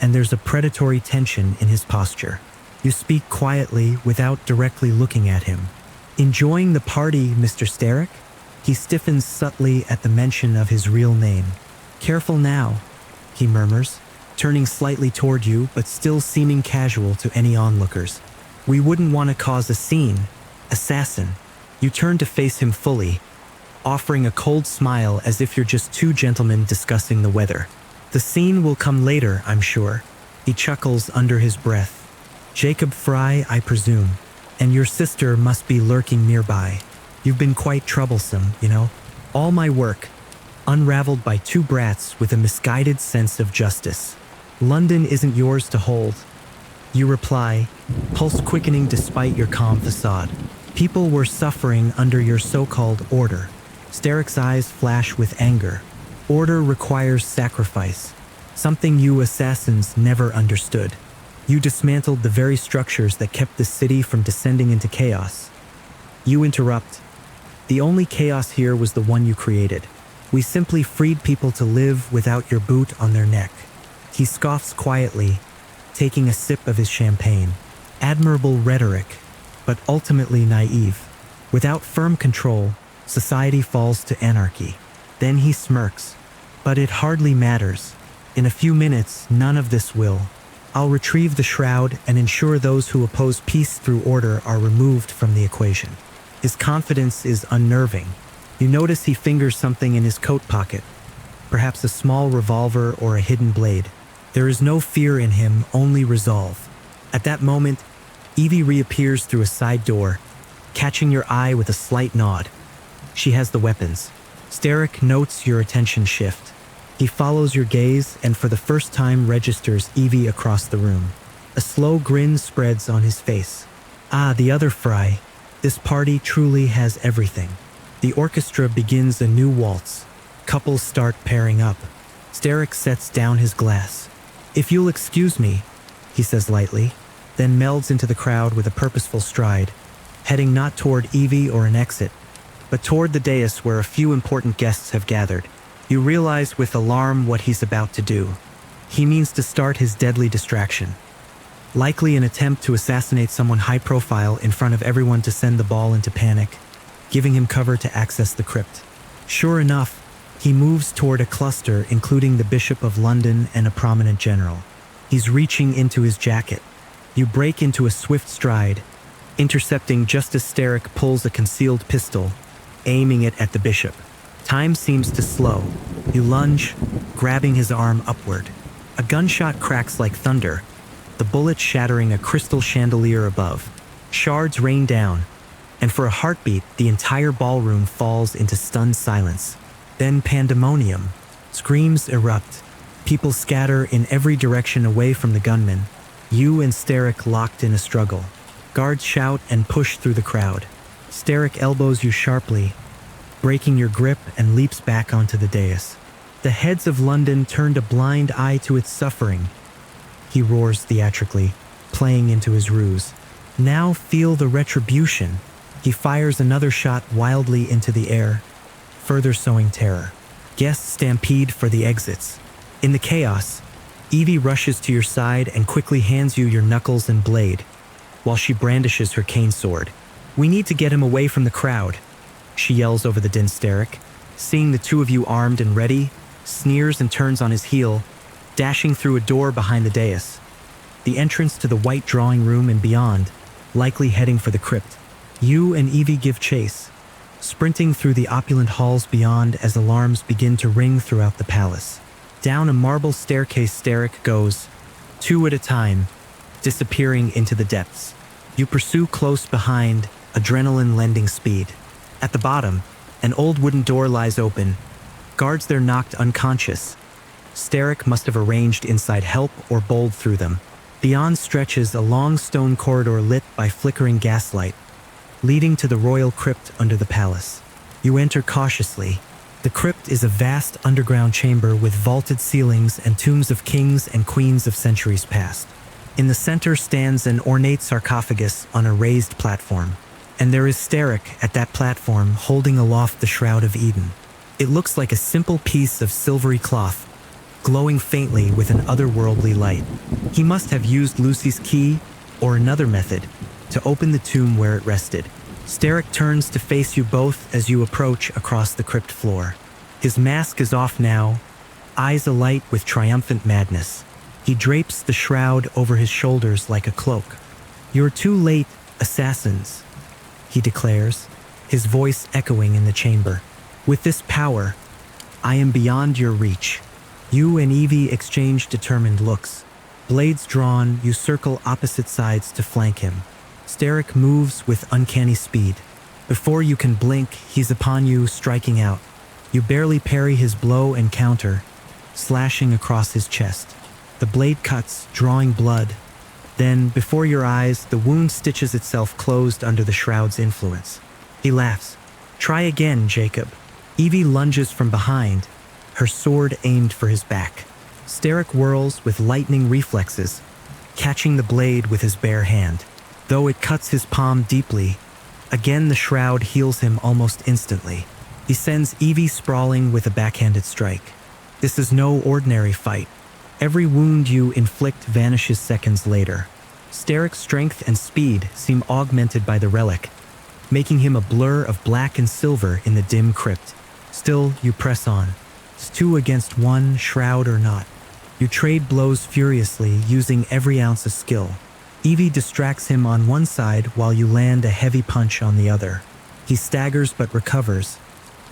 and there's a predatory tension in his posture. You speak quietly without directly looking at him. "Enjoying the party, Mr. Sterek?" He stiffens subtly at the mention of his real name. "Careful now," he murmurs, turning slightly toward you but still seeming casual to any onlookers. "We wouldn't want to cause a scene. Assassin." You turn to face him fully, offering a cold smile as if you're just two gentlemen discussing the weather. "The scene will come later, I'm sure." He chuckles under his breath. "Jacob Fry, I presume. And your sister must be lurking nearby. You've been quite troublesome, you know. All my work, unraveled by two brats with a misguided sense of justice. London isn't yours to hold." You reply, pulse quickening despite your calm facade. "People were suffering under your so-called order." Sterek's eyes flash with anger. "Order requires sacrifice, something you assassins never understood. You dismantled the very structures that kept this city from descending into chaos." You interrupt. "The only chaos here was the one you created. We simply freed people to live without your boot on their neck." He scoffs quietly, taking a sip of his champagne. Admirable rhetoric, but ultimately naive. Without firm control, society falls to anarchy. Then he smirks. "But it hardly matters. In a few minutes, none of this will. I'll retrieve the shroud and ensure those who oppose peace through order are removed from the equation." His confidence is unnerving. You notice he fingers something in his coat pocket, perhaps a small revolver or a hidden blade. There is no fear in him, only resolve. At that moment, Evie reappears through a side door, catching your eye with a slight nod. She has the weapons. Sterek notes your attention shift. He follows your gaze and for the first time registers Evie across the room. A slow grin spreads on his face. "Ah, the other Fry. This party truly has everything." The orchestra begins a new waltz. Couples start pairing up. Sterek sets down his glass. "If you'll excuse me," he says lightly, then melds into the crowd with a purposeful stride, heading not toward Evie or an exit, but toward the dais where a few important guests have gathered. You realize with alarm what he's about to do. He means to start his deadly distraction. Likely an attempt to assassinate someone high profile in front of everyone to send the ball into panic, giving him cover to access the crypt. Sure enough, he moves toward a cluster including the Bishop of London and a prominent general. He's reaching into his jacket. You break into a swift stride, intercepting just as Sterek pulls a concealed pistol, aiming it at the bishop. Time seems to slow. You lunge, grabbing his arm upward. A gunshot cracks like thunder, the bullet shattering a crystal chandelier above. Shards rain down, and for a heartbeat, the entire ballroom falls into stunned silence. Then pandemonium. Screams erupt. People scatter in every direction away from the gunman. You and Sterek locked in a struggle. Guards shout and push through the crowd. Sterek elbows you sharply, breaking your grip, and leaps back onto the dais. The heads of London turned a blind eye to its suffering. He roars theatrically, playing into his ruse. Now feel the retribution. He fires another shot wildly into the air, further sowing terror. Guests stampede for the exits. In the chaos, Evie rushes to your side and quickly hands you your knuckles and blade, while she brandishes her cane sword. "We need to get him away from the crowd," she yells over the din. Sterek, seeing the two of you armed and ready, sneers and turns on his heel, dashing through a door behind the dais. The entrance to the white drawing room and beyond, likely heading for the crypt. You and Evie give chase, sprinting through the opulent halls beyond as alarms begin to ring throughout the palace. Down a marble staircase Sterek goes, two at a time, disappearing into the depths. You pursue close behind, adrenaline lending speed. At the bottom, an old wooden door lies open. Guards there knocked unconscious. Sterek must have arranged inside help or bowled through them. Beyond stretches a long stone corridor lit by flickering gaslight, leading to the royal crypt under the palace. You enter cautiously. The crypt is a vast underground chamber with vaulted ceilings and tombs of kings and queens of centuries past. In the center stands an ornate sarcophagus on a raised platform, and there is Sterek at that platform holding aloft the Shroud of Eden. It looks like a simple piece of silvery cloth, glowing faintly with an otherworldly light. He must have used Lucy's key or another method to open the tomb where it rested. Sterek turns to face you both as you approach across the crypt floor. His mask is off now, eyes alight with triumphant madness. He drapes the shroud over his shoulders like a cloak. "You're too late, assassins," he declares, his voice echoing in the chamber. "With this power, I am beyond your reach." You and Evie exchange determined looks. Blades drawn, you circle opposite sides to flank him. Sterek moves with uncanny speed. Before you can blink, he's upon you, striking out. You barely parry his blow and counter, slashing across his chest. The blade cuts, drawing blood. Then, before your eyes, the wound stitches itself closed under the shroud's influence. He laughs. "Try again, Jacob." Evie lunges from behind, her sword aimed for his back. Sterek whirls with lightning reflexes, catching the blade with his bare hand. Though it cuts his palm deeply, again the shroud heals him almost instantly. He sends Evie sprawling with a backhanded strike. This is no ordinary fight. Every wound you inflict vanishes seconds later. Sterek's strength and speed seem augmented by the relic, making him a blur of black and silver in the dim crypt. Still, you press on. It's 2 against 1, shroud or not. You trade blows furiously, using every ounce of skill. Evie distracts him on one side while you land a heavy punch on the other. He staggers but recovers,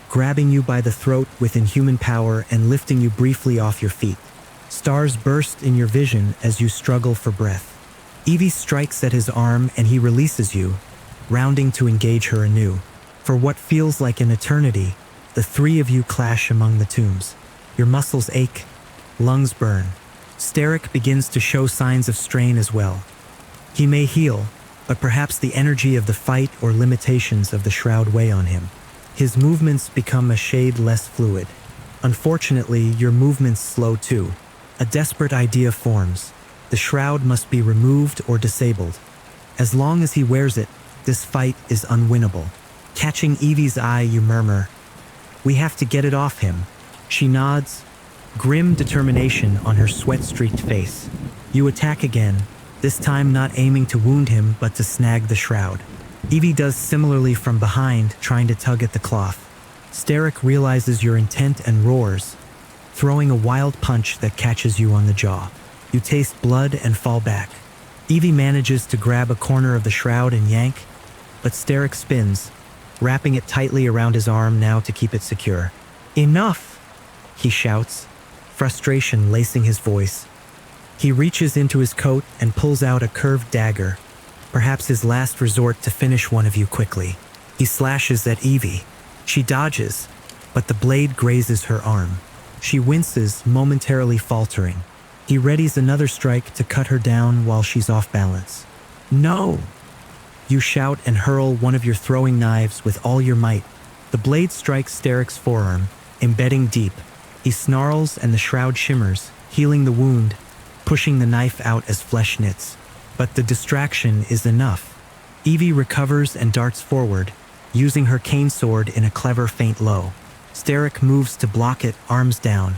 grabbing you by the throat with inhuman power and lifting you briefly off your feet. Stars burst in your vision as you struggle for breath. Evie strikes at his arm and he releases you, rounding to engage her anew. For what feels like an eternity, the three of you clash among the tombs. Your muscles ache, lungs burn. Sterek begins to show signs of strain as well. He may heal, but perhaps the energy of the fight or limitations of the shroud weigh on him. His movements become a shade less fluid. Unfortunately, your movements slow too. A desperate idea forms. The shroud must be removed or disabled. As long as he wears it, this fight is unwinnable. Catching Evie's eye, you murmur, "We have to get it off him." She nods, grim determination on her sweat-streaked face. You attack again, this time not aiming to wound him but to snag the shroud. Evie does similarly from behind, trying to tug at the cloth. Sterek realizes your intent and roars, throwing a wild punch that catches you on the jaw. You taste blood and fall back. Evie manages to grab a corner of the shroud and yank, but Sterek spins, wrapping it tightly around his arm now to keep it secure. "Enough!" he shouts, frustration lacing his voice. He reaches into his coat and pulls out a curved dagger, perhaps his last resort to finish one of you quickly. He slashes at Evie. She dodges, but the blade grazes her arm. She winces, momentarily faltering. He readies another strike to cut her down while she's off balance. No! You shout and hurl one of your throwing knives with all your might. The blade strikes Sterek's forearm, embedding deep. He snarls and the shroud shimmers, healing the wound, pushing the knife out as flesh knits. But the distraction is enough. Evie recovers and darts forward, using her cane sword in a clever feint low. Sterek moves to block it, arms down.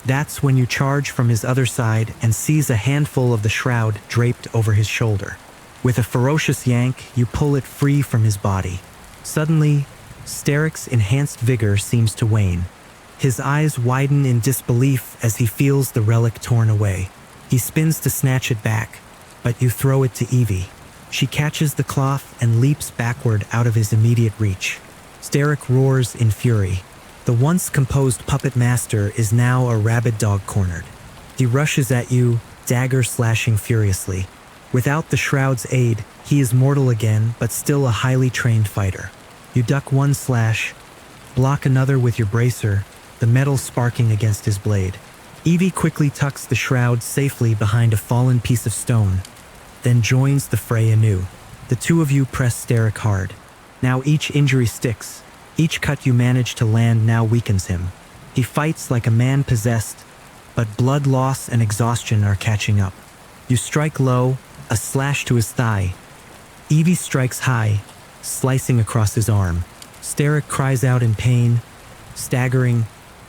That's when you charge from his other side and seize a handful of the shroud draped over his shoulder. With a ferocious yank, you pull it free from his body. Suddenly, Sterek's enhanced vigor seems to wane. His eyes widen in disbelief as he feels the relic torn away. He spins to snatch it back, but you throw it to Evie. She catches the cloth and leaps backward out of his immediate reach. Sterek roars in fury. The once composed puppet master is now a rabid dog cornered. He rushes at you, dagger slashing furiously. Without the shroud's aid, he is mortal again, but still a highly trained fighter. You duck one slash, block another with your bracer, the metal sparking against his blade. Evie quickly tucks the shroud safely behind a fallen piece of stone, then joins the fray anew. The two of you press Sterek hard. Now each injury sticks. Each cut you manage to land now weakens him. He fights like a man possessed, but blood loss and exhaustion are catching up. You strike low, a slash to his thigh. Evie strikes high, slicing across his arm. Sterek cries out in pain, staggering,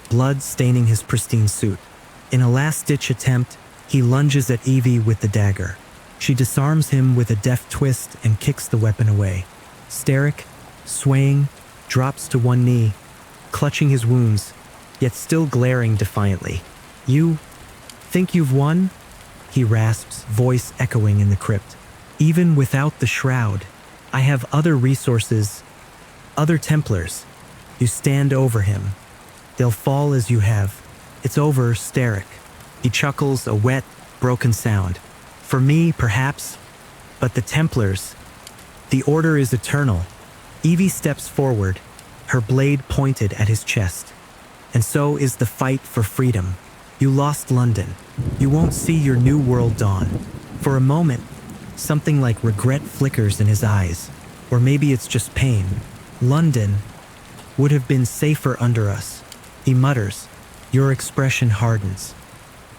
blood staining his pristine suit. In a last-ditch attempt, he lunges at Evie with the dagger. She disarms him with a deft twist and kicks the weapon away. Sterek, swaying, drops to one knee, clutching his wounds, yet still glaring defiantly. "You think you've won?" he rasps, voice echoing in the crypt. "Even without the shroud, I have other resources, other Templars." You stand over him. "They'll fall as you have. It's over, Sterek." He chuckles, a wet, broken sound. "For me, perhaps, but the Templars, the Order is eternal." Evie steps forward, her blade pointed at his chest. "And so is the fight for freedom. You lost London. You won't see your new world dawn." For a moment, something like regret flickers in his eyes. Or maybe it's just pain. "London would have been safer under us," he mutters. Your expression hardens.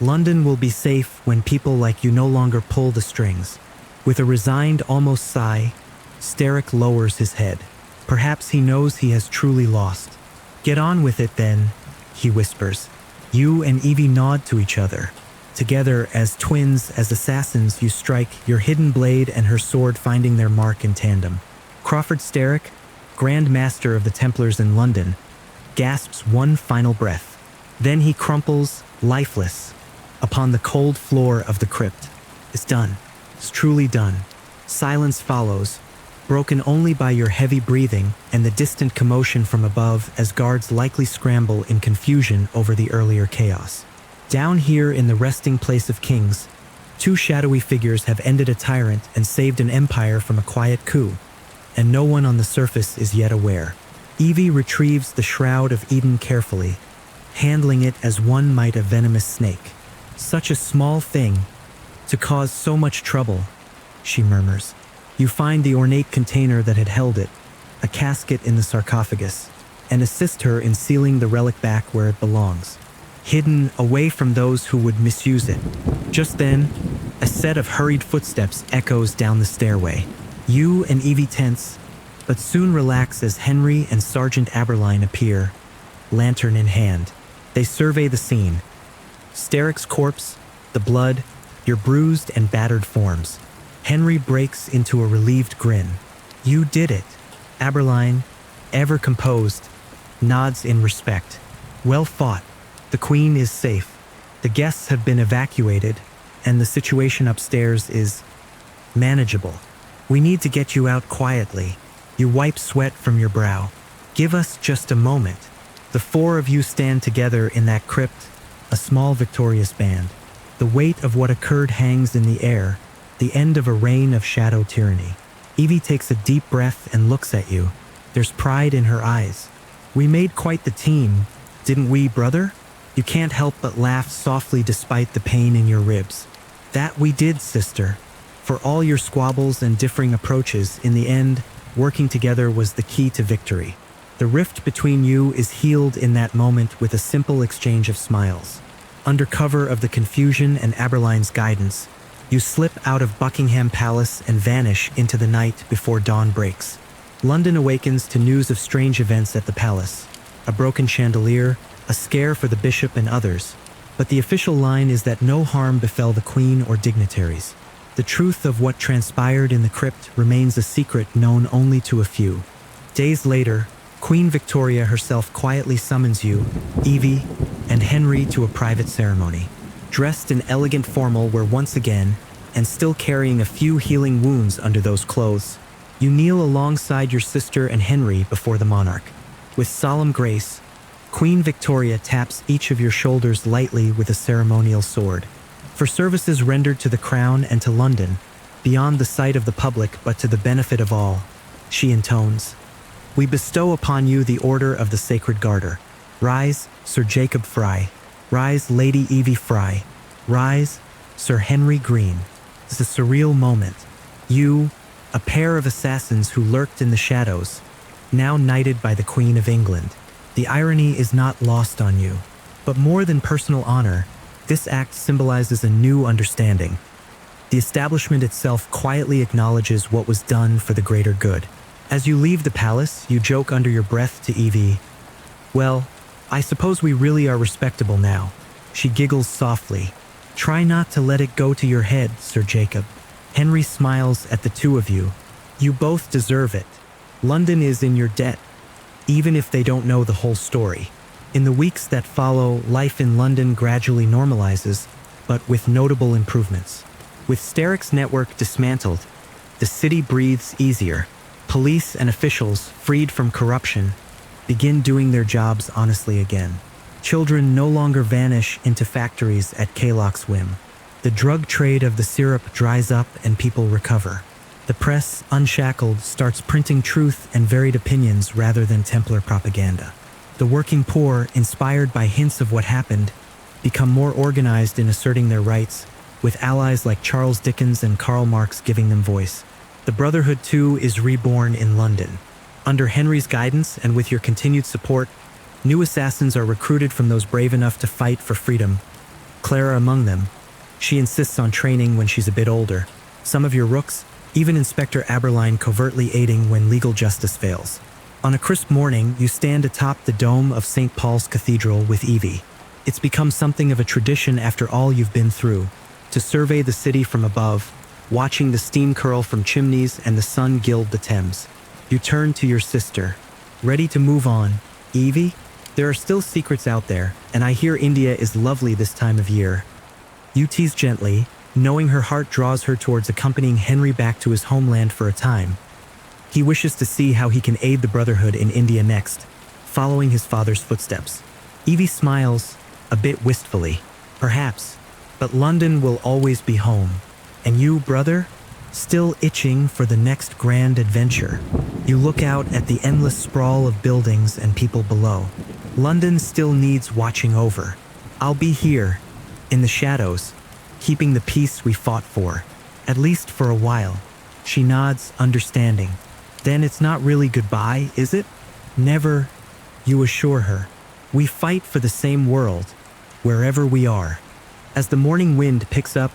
"London will be safe when people like you no longer pull the strings." With a resigned, almost sigh, Sterek lowers his head. Perhaps he knows he has truly lost. "Get on with it then," he whispers. You and Evie nod to each other. Together, as twins, as assassins, you strike, your hidden blade and her sword finding their mark in tandem. Crawford Sterek, Grand Master of the Templars in London, gasps one final breath. Then he crumples, lifeless, upon the cold floor of the crypt. It's done. It's truly done. Silence follows, broken only by your heavy breathing and the distant commotion from above as guards likely scramble in confusion over the earlier chaos. Down here in the resting place of kings, two shadowy figures have ended a tyrant and saved an empire from a quiet coup, and no one on the surface is yet aware. Evie retrieves the Shroud of Eden carefully, handling it as one might a venomous snake. "Such a small thing, to cause so much trouble," she murmurs. You find the ornate container that had held it, a casket in the sarcophagus, and assist her in sealing the relic back where it belongs, hidden away from those who would misuse it. Just then, a set of hurried footsteps echoes down the stairway. You and Evie tense, but soon relax as Henry and Sergeant Aberline appear, lantern in hand. They survey the scene. Sterek's corpse, the blood, your bruised and battered forms. Henry breaks into a relieved grin. "You did it." Aberline, ever composed, nods in respect. "Well fought. The Queen is safe. The guests have been evacuated, and the situation upstairs is manageable. We need to get you out quietly." You wipe sweat from your brow. "Give us just a moment." The four of you stand together in that crypt, a small victorious band. The weight of what occurred hangs in the air, the end of a reign of shadow tyranny. Evie takes a deep breath and looks at you. There's pride in her eyes. We made quite the team, didn't we, brother? You can't help but laugh softly despite the pain in your ribs. That we did, sister. For all your squabbles and differing approaches, in the end, working together was the key to victory. The rift between you is healed in that moment with a simple exchange of smiles. Under cover of the confusion and Aberline's guidance, you slip out of Buckingham Palace and vanish into the night before dawn breaks. London awakens to news of strange events at the palace. A broken chandelier, a scare for the bishop and others. But the official line is that no harm befell the queen or dignitaries. The truth of what transpired in the crypt remains a secret known only to a few. Days later, Queen Victoria herself quietly summons you, Evie, and Henry to a private ceremony. Dressed in elegant formal wear once again, and still carrying a few healing wounds under those clothes, you kneel alongside your sister and Henry before the monarch. With solemn grace, Queen Victoria taps each of your shoulders lightly with a ceremonial sword. For services rendered to the crown and to London, beyond the sight of the public but to the benefit of all, she intones, "We bestow upon you the Order of the Sacred Garter. Rise, Sir Jacob Fry. Rise, Lady Evie Fry. Rise, Sir Henry Green." It's a surreal moment. You, a pair of assassins who lurked in the shadows, now knighted by the Queen of England. The irony is not lost on you. But more than personal honor, this act symbolizes a new understanding. The establishment itself quietly acknowledges what was done for the greater good. As you leave the palace, you joke under your breath to Evie, "Well, I suppose we really are respectable now." She giggles softly. "Try not to let it go to your head, Sir Jacob." Henry smiles at the two of you. You both deserve it. London is in your debt, even if they don't know the whole story. In the weeks that follow, life in London gradually normalizes, but with notable improvements. With Sterrick's network dismantled, the city breathes easier. Police and officials, freed from corruption, begin doing their jobs honestly again. Children no longer vanish into factories at Kaylock's whim. The drug trade of the syrup dries up and people recover. The press, unshackled, starts printing truth and varied opinions rather than Templar propaganda. The working poor, inspired by hints of what happened, become more organized in asserting their rights, with allies like Charles Dickens and Karl Marx giving them voice. The Brotherhood, too, is reborn in London. Under Henry's guidance and with your continued support, new assassins are recruited from those brave enough to fight for freedom. Clara among them. She insists on training when she's a bit older. Some of your rooks, even Inspector Aberline covertly aiding when legal justice fails. On a crisp morning, you stand atop the dome of St. Paul's Cathedral with Evie. It's become something of a tradition after all you've been through, to survey the city from above, watching the steam curl from chimneys and the sun gild the Thames. You turn to your sister. Ready to move on, Evie? There are still secrets out there, and I hear India is lovely this time of year. You tease gently, knowing her heart draws her towards accompanying Henry back to his homeland for a time. He wishes to see how he can aid the Brotherhood in India next, following his father's footsteps. Evie smiles, a bit wistfully. Perhaps, but London will always be home. And you, brother, still itching for the next grand adventure. You look out at the endless sprawl of buildings and people below. London still needs watching over. I'll be here, in the shadows, keeping the peace we fought for, at least for a while. She nods, understanding. Then it's not really goodbye, is it? Never, you assure her. We fight for the same world, wherever we are. As the morning wind picks up,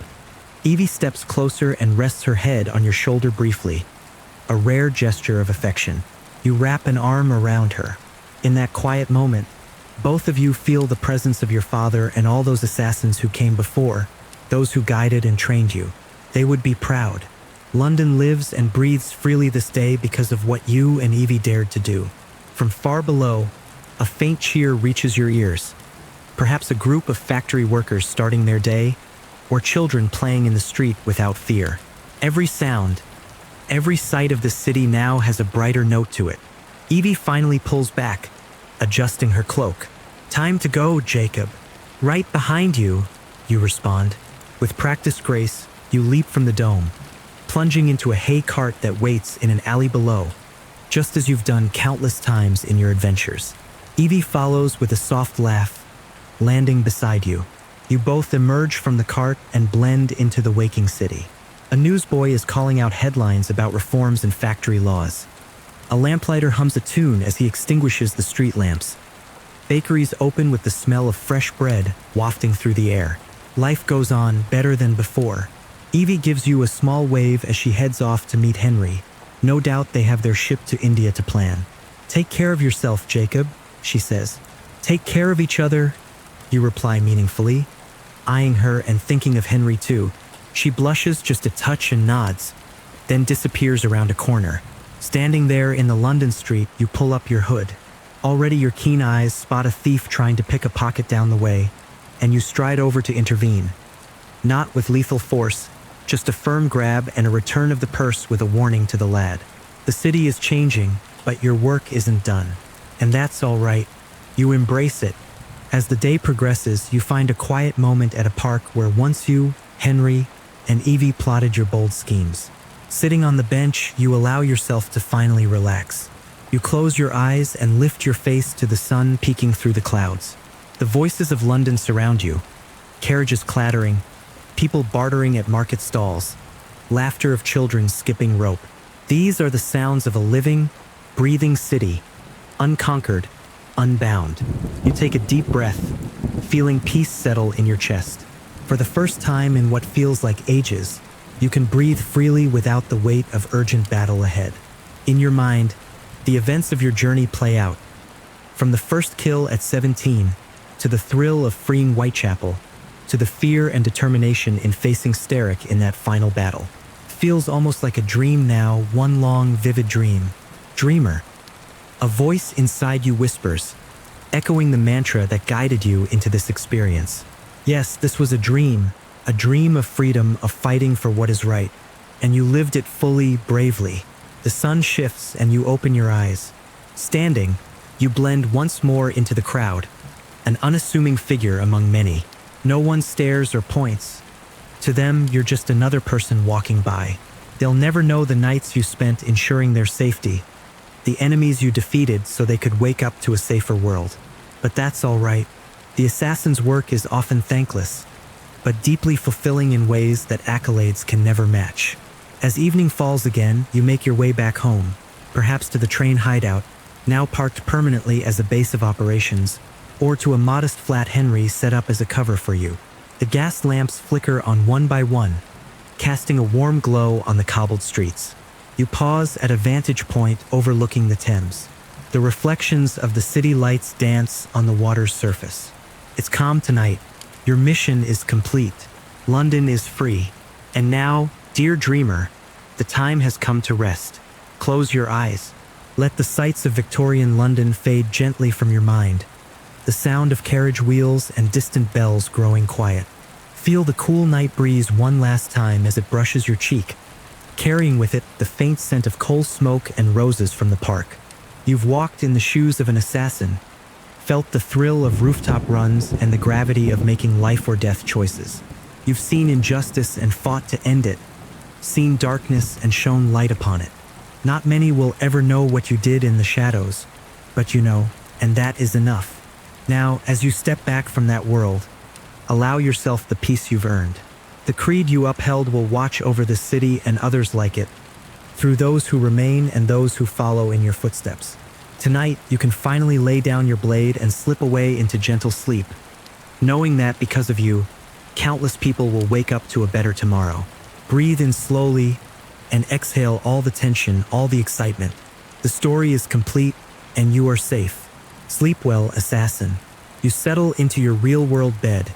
Evie steps closer and rests her head on your shoulder briefly, a rare gesture of affection. You wrap an arm around her. In that quiet moment, both of you feel the presence of your father and all those assassins who came before, those who guided and trained you. They would be proud. London lives and breathes freely this day because of what you and Evie dared to do. From far below, a faint cheer reaches your ears. Perhaps a group of factory workers starting their day, or children playing in the street without fear. Every sound, every sight of the city now has a brighter note to it. Evie finally pulls back, adjusting her cloak. Time to go, Jacob. Right behind you, you respond. With practiced grace, You leap from the dome, plunging into a hay cart that waits in an alley below, just as you've done countless times in your adventures. Evie follows with a soft laugh, landing beside you. You both emerge from the cart and blend into the waking city. A newsboy is calling out headlines about reforms in factory laws. A lamplighter hums a tune as he extinguishes the street lamps. Bakeries open with the smell of fresh bread wafting through the air. Life goes on better than before. Evie gives you a small wave as she heads off to meet Henry. No doubt they have their ship to India to plan. "Take care of yourself, Jacob," she says. "Take care of each other," you reply meaningfully, eyeing her and thinking of Henry too. She blushes just a touch and nods, then disappears around a corner. Standing there in the London street, you pull up your hood. Already your keen eyes spot a thief trying to pick a pocket down the way, and you stride over to intervene. Not with lethal force, just a firm grab and a return of the purse with a warning to the lad. The city is changing, but your work isn't done. And that's all right. You embrace it. As the day progresses, you find a quiet moment at a park where once you, Henry, and Evie plotted your bold schemes. Sitting on the bench, you allow yourself to finally relax. You close your eyes and lift your face to the sun peeking through the clouds. The voices of London surround you. Carriages clattering, people bartering at market stalls, laughter of children skipping rope. These are the sounds of a living, breathing city, unconquered, unbound. You take a deep breath, feeling peace settle in your chest. For the first time in what feels like ages, you can breathe freely without the weight of urgent battle ahead. In your mind, the events of your journey play out. From the first kill at 17, to the thrill of freeing Whitechapel, to the fear and determination in facing Steric in that final battle. Feels almost like a dream now, one long, vivid dream. Dreamer. A voice inside you whispers, echoing the mantra that guided you into this experience. Yes, this was a dream of freedom, of fighting for what is right, and you lived it fully, bravely. The sun shifts and you open your eyes. Standing, you blend once more into the crowd, an unassuming figure among many. No one stares or points. To them, you're just another person walking by. They'll never know the nights you spent ensuring their safety, the enemies you defeated so they could wake up to a safer world. But that's all right. The assassin's work is often thankless, but deeply fulfilling in ways that accolades can never match. As evening falls again, you make your way back home, perhaps to the train hideout, now parked permanently as a base of operations, or to a modest flat Henry set up as a cover for you. The gas lamps flicker on one by one, casting a warm glow on the cobbled streets. You pause at a vantage point overlooking the Thames. The reflections of the city lights dance on the water's surface. It's calm tonight. Your mission is complete. London is free. And now, dear dreamer, the time has come to rest. Close your eyes. Let the sights of Victorian London fade gently from your mind. The sound of carriage wheels and distant bells growing quiet. Feel the cool night breeze one last time as it brushes your cheek, carrying with it the faint scent of coal smoke and roses from the park. You've walked in the shoes of an assassin, felt the thrill of rooftop runs and the gravity of making life or death choices. You've seen injustice and fought to end it, seen darkness and shone light upon it. Not many will ever know what you did in the shadows, but you know, and that is enough. Now, as you step back from that world, allow yourself the peace you've earned. The creed you upheld will watch over the city and others like it, through those who remain and those who follow in your footsteps. Tonight, you can finally lay down your blade and slip away into gentle sleep, knowing that because of you, countless people will wake up to a better tomorrow. Breathe in slowly and exhale all the tension, all the excitement. The story is complete and you are safe. Sleep well, assassin. You settle into your real-world bed,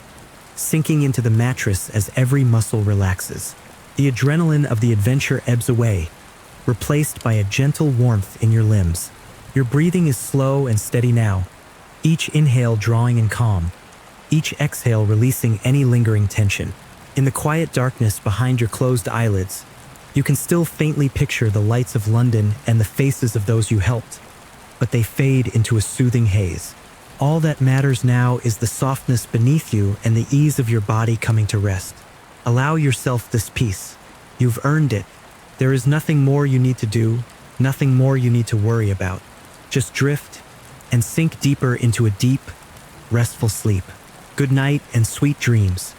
sinking into the mattress as every muscle relaxes. The adrenaline of the adventure ebbs away, replaced by a gentle warmth in your limbs. Your breathing is slow and steady now, each inhale drawing in calm, each exhale releasing any lingering tension. In the quiet darkness behind your closed eyelids, you can still faintly picture the lights of London and the faces of those you helped, but they fade into a soothing haze. All that matters now is the softness beneath you and the ease of your body coming to rest. Allow yourself this peace. You've earned it. There is nothing more you need to do, nothing more you need to worry about. Just drift and sink deeper into a deep, restful sleep. Good night and sweet dreams.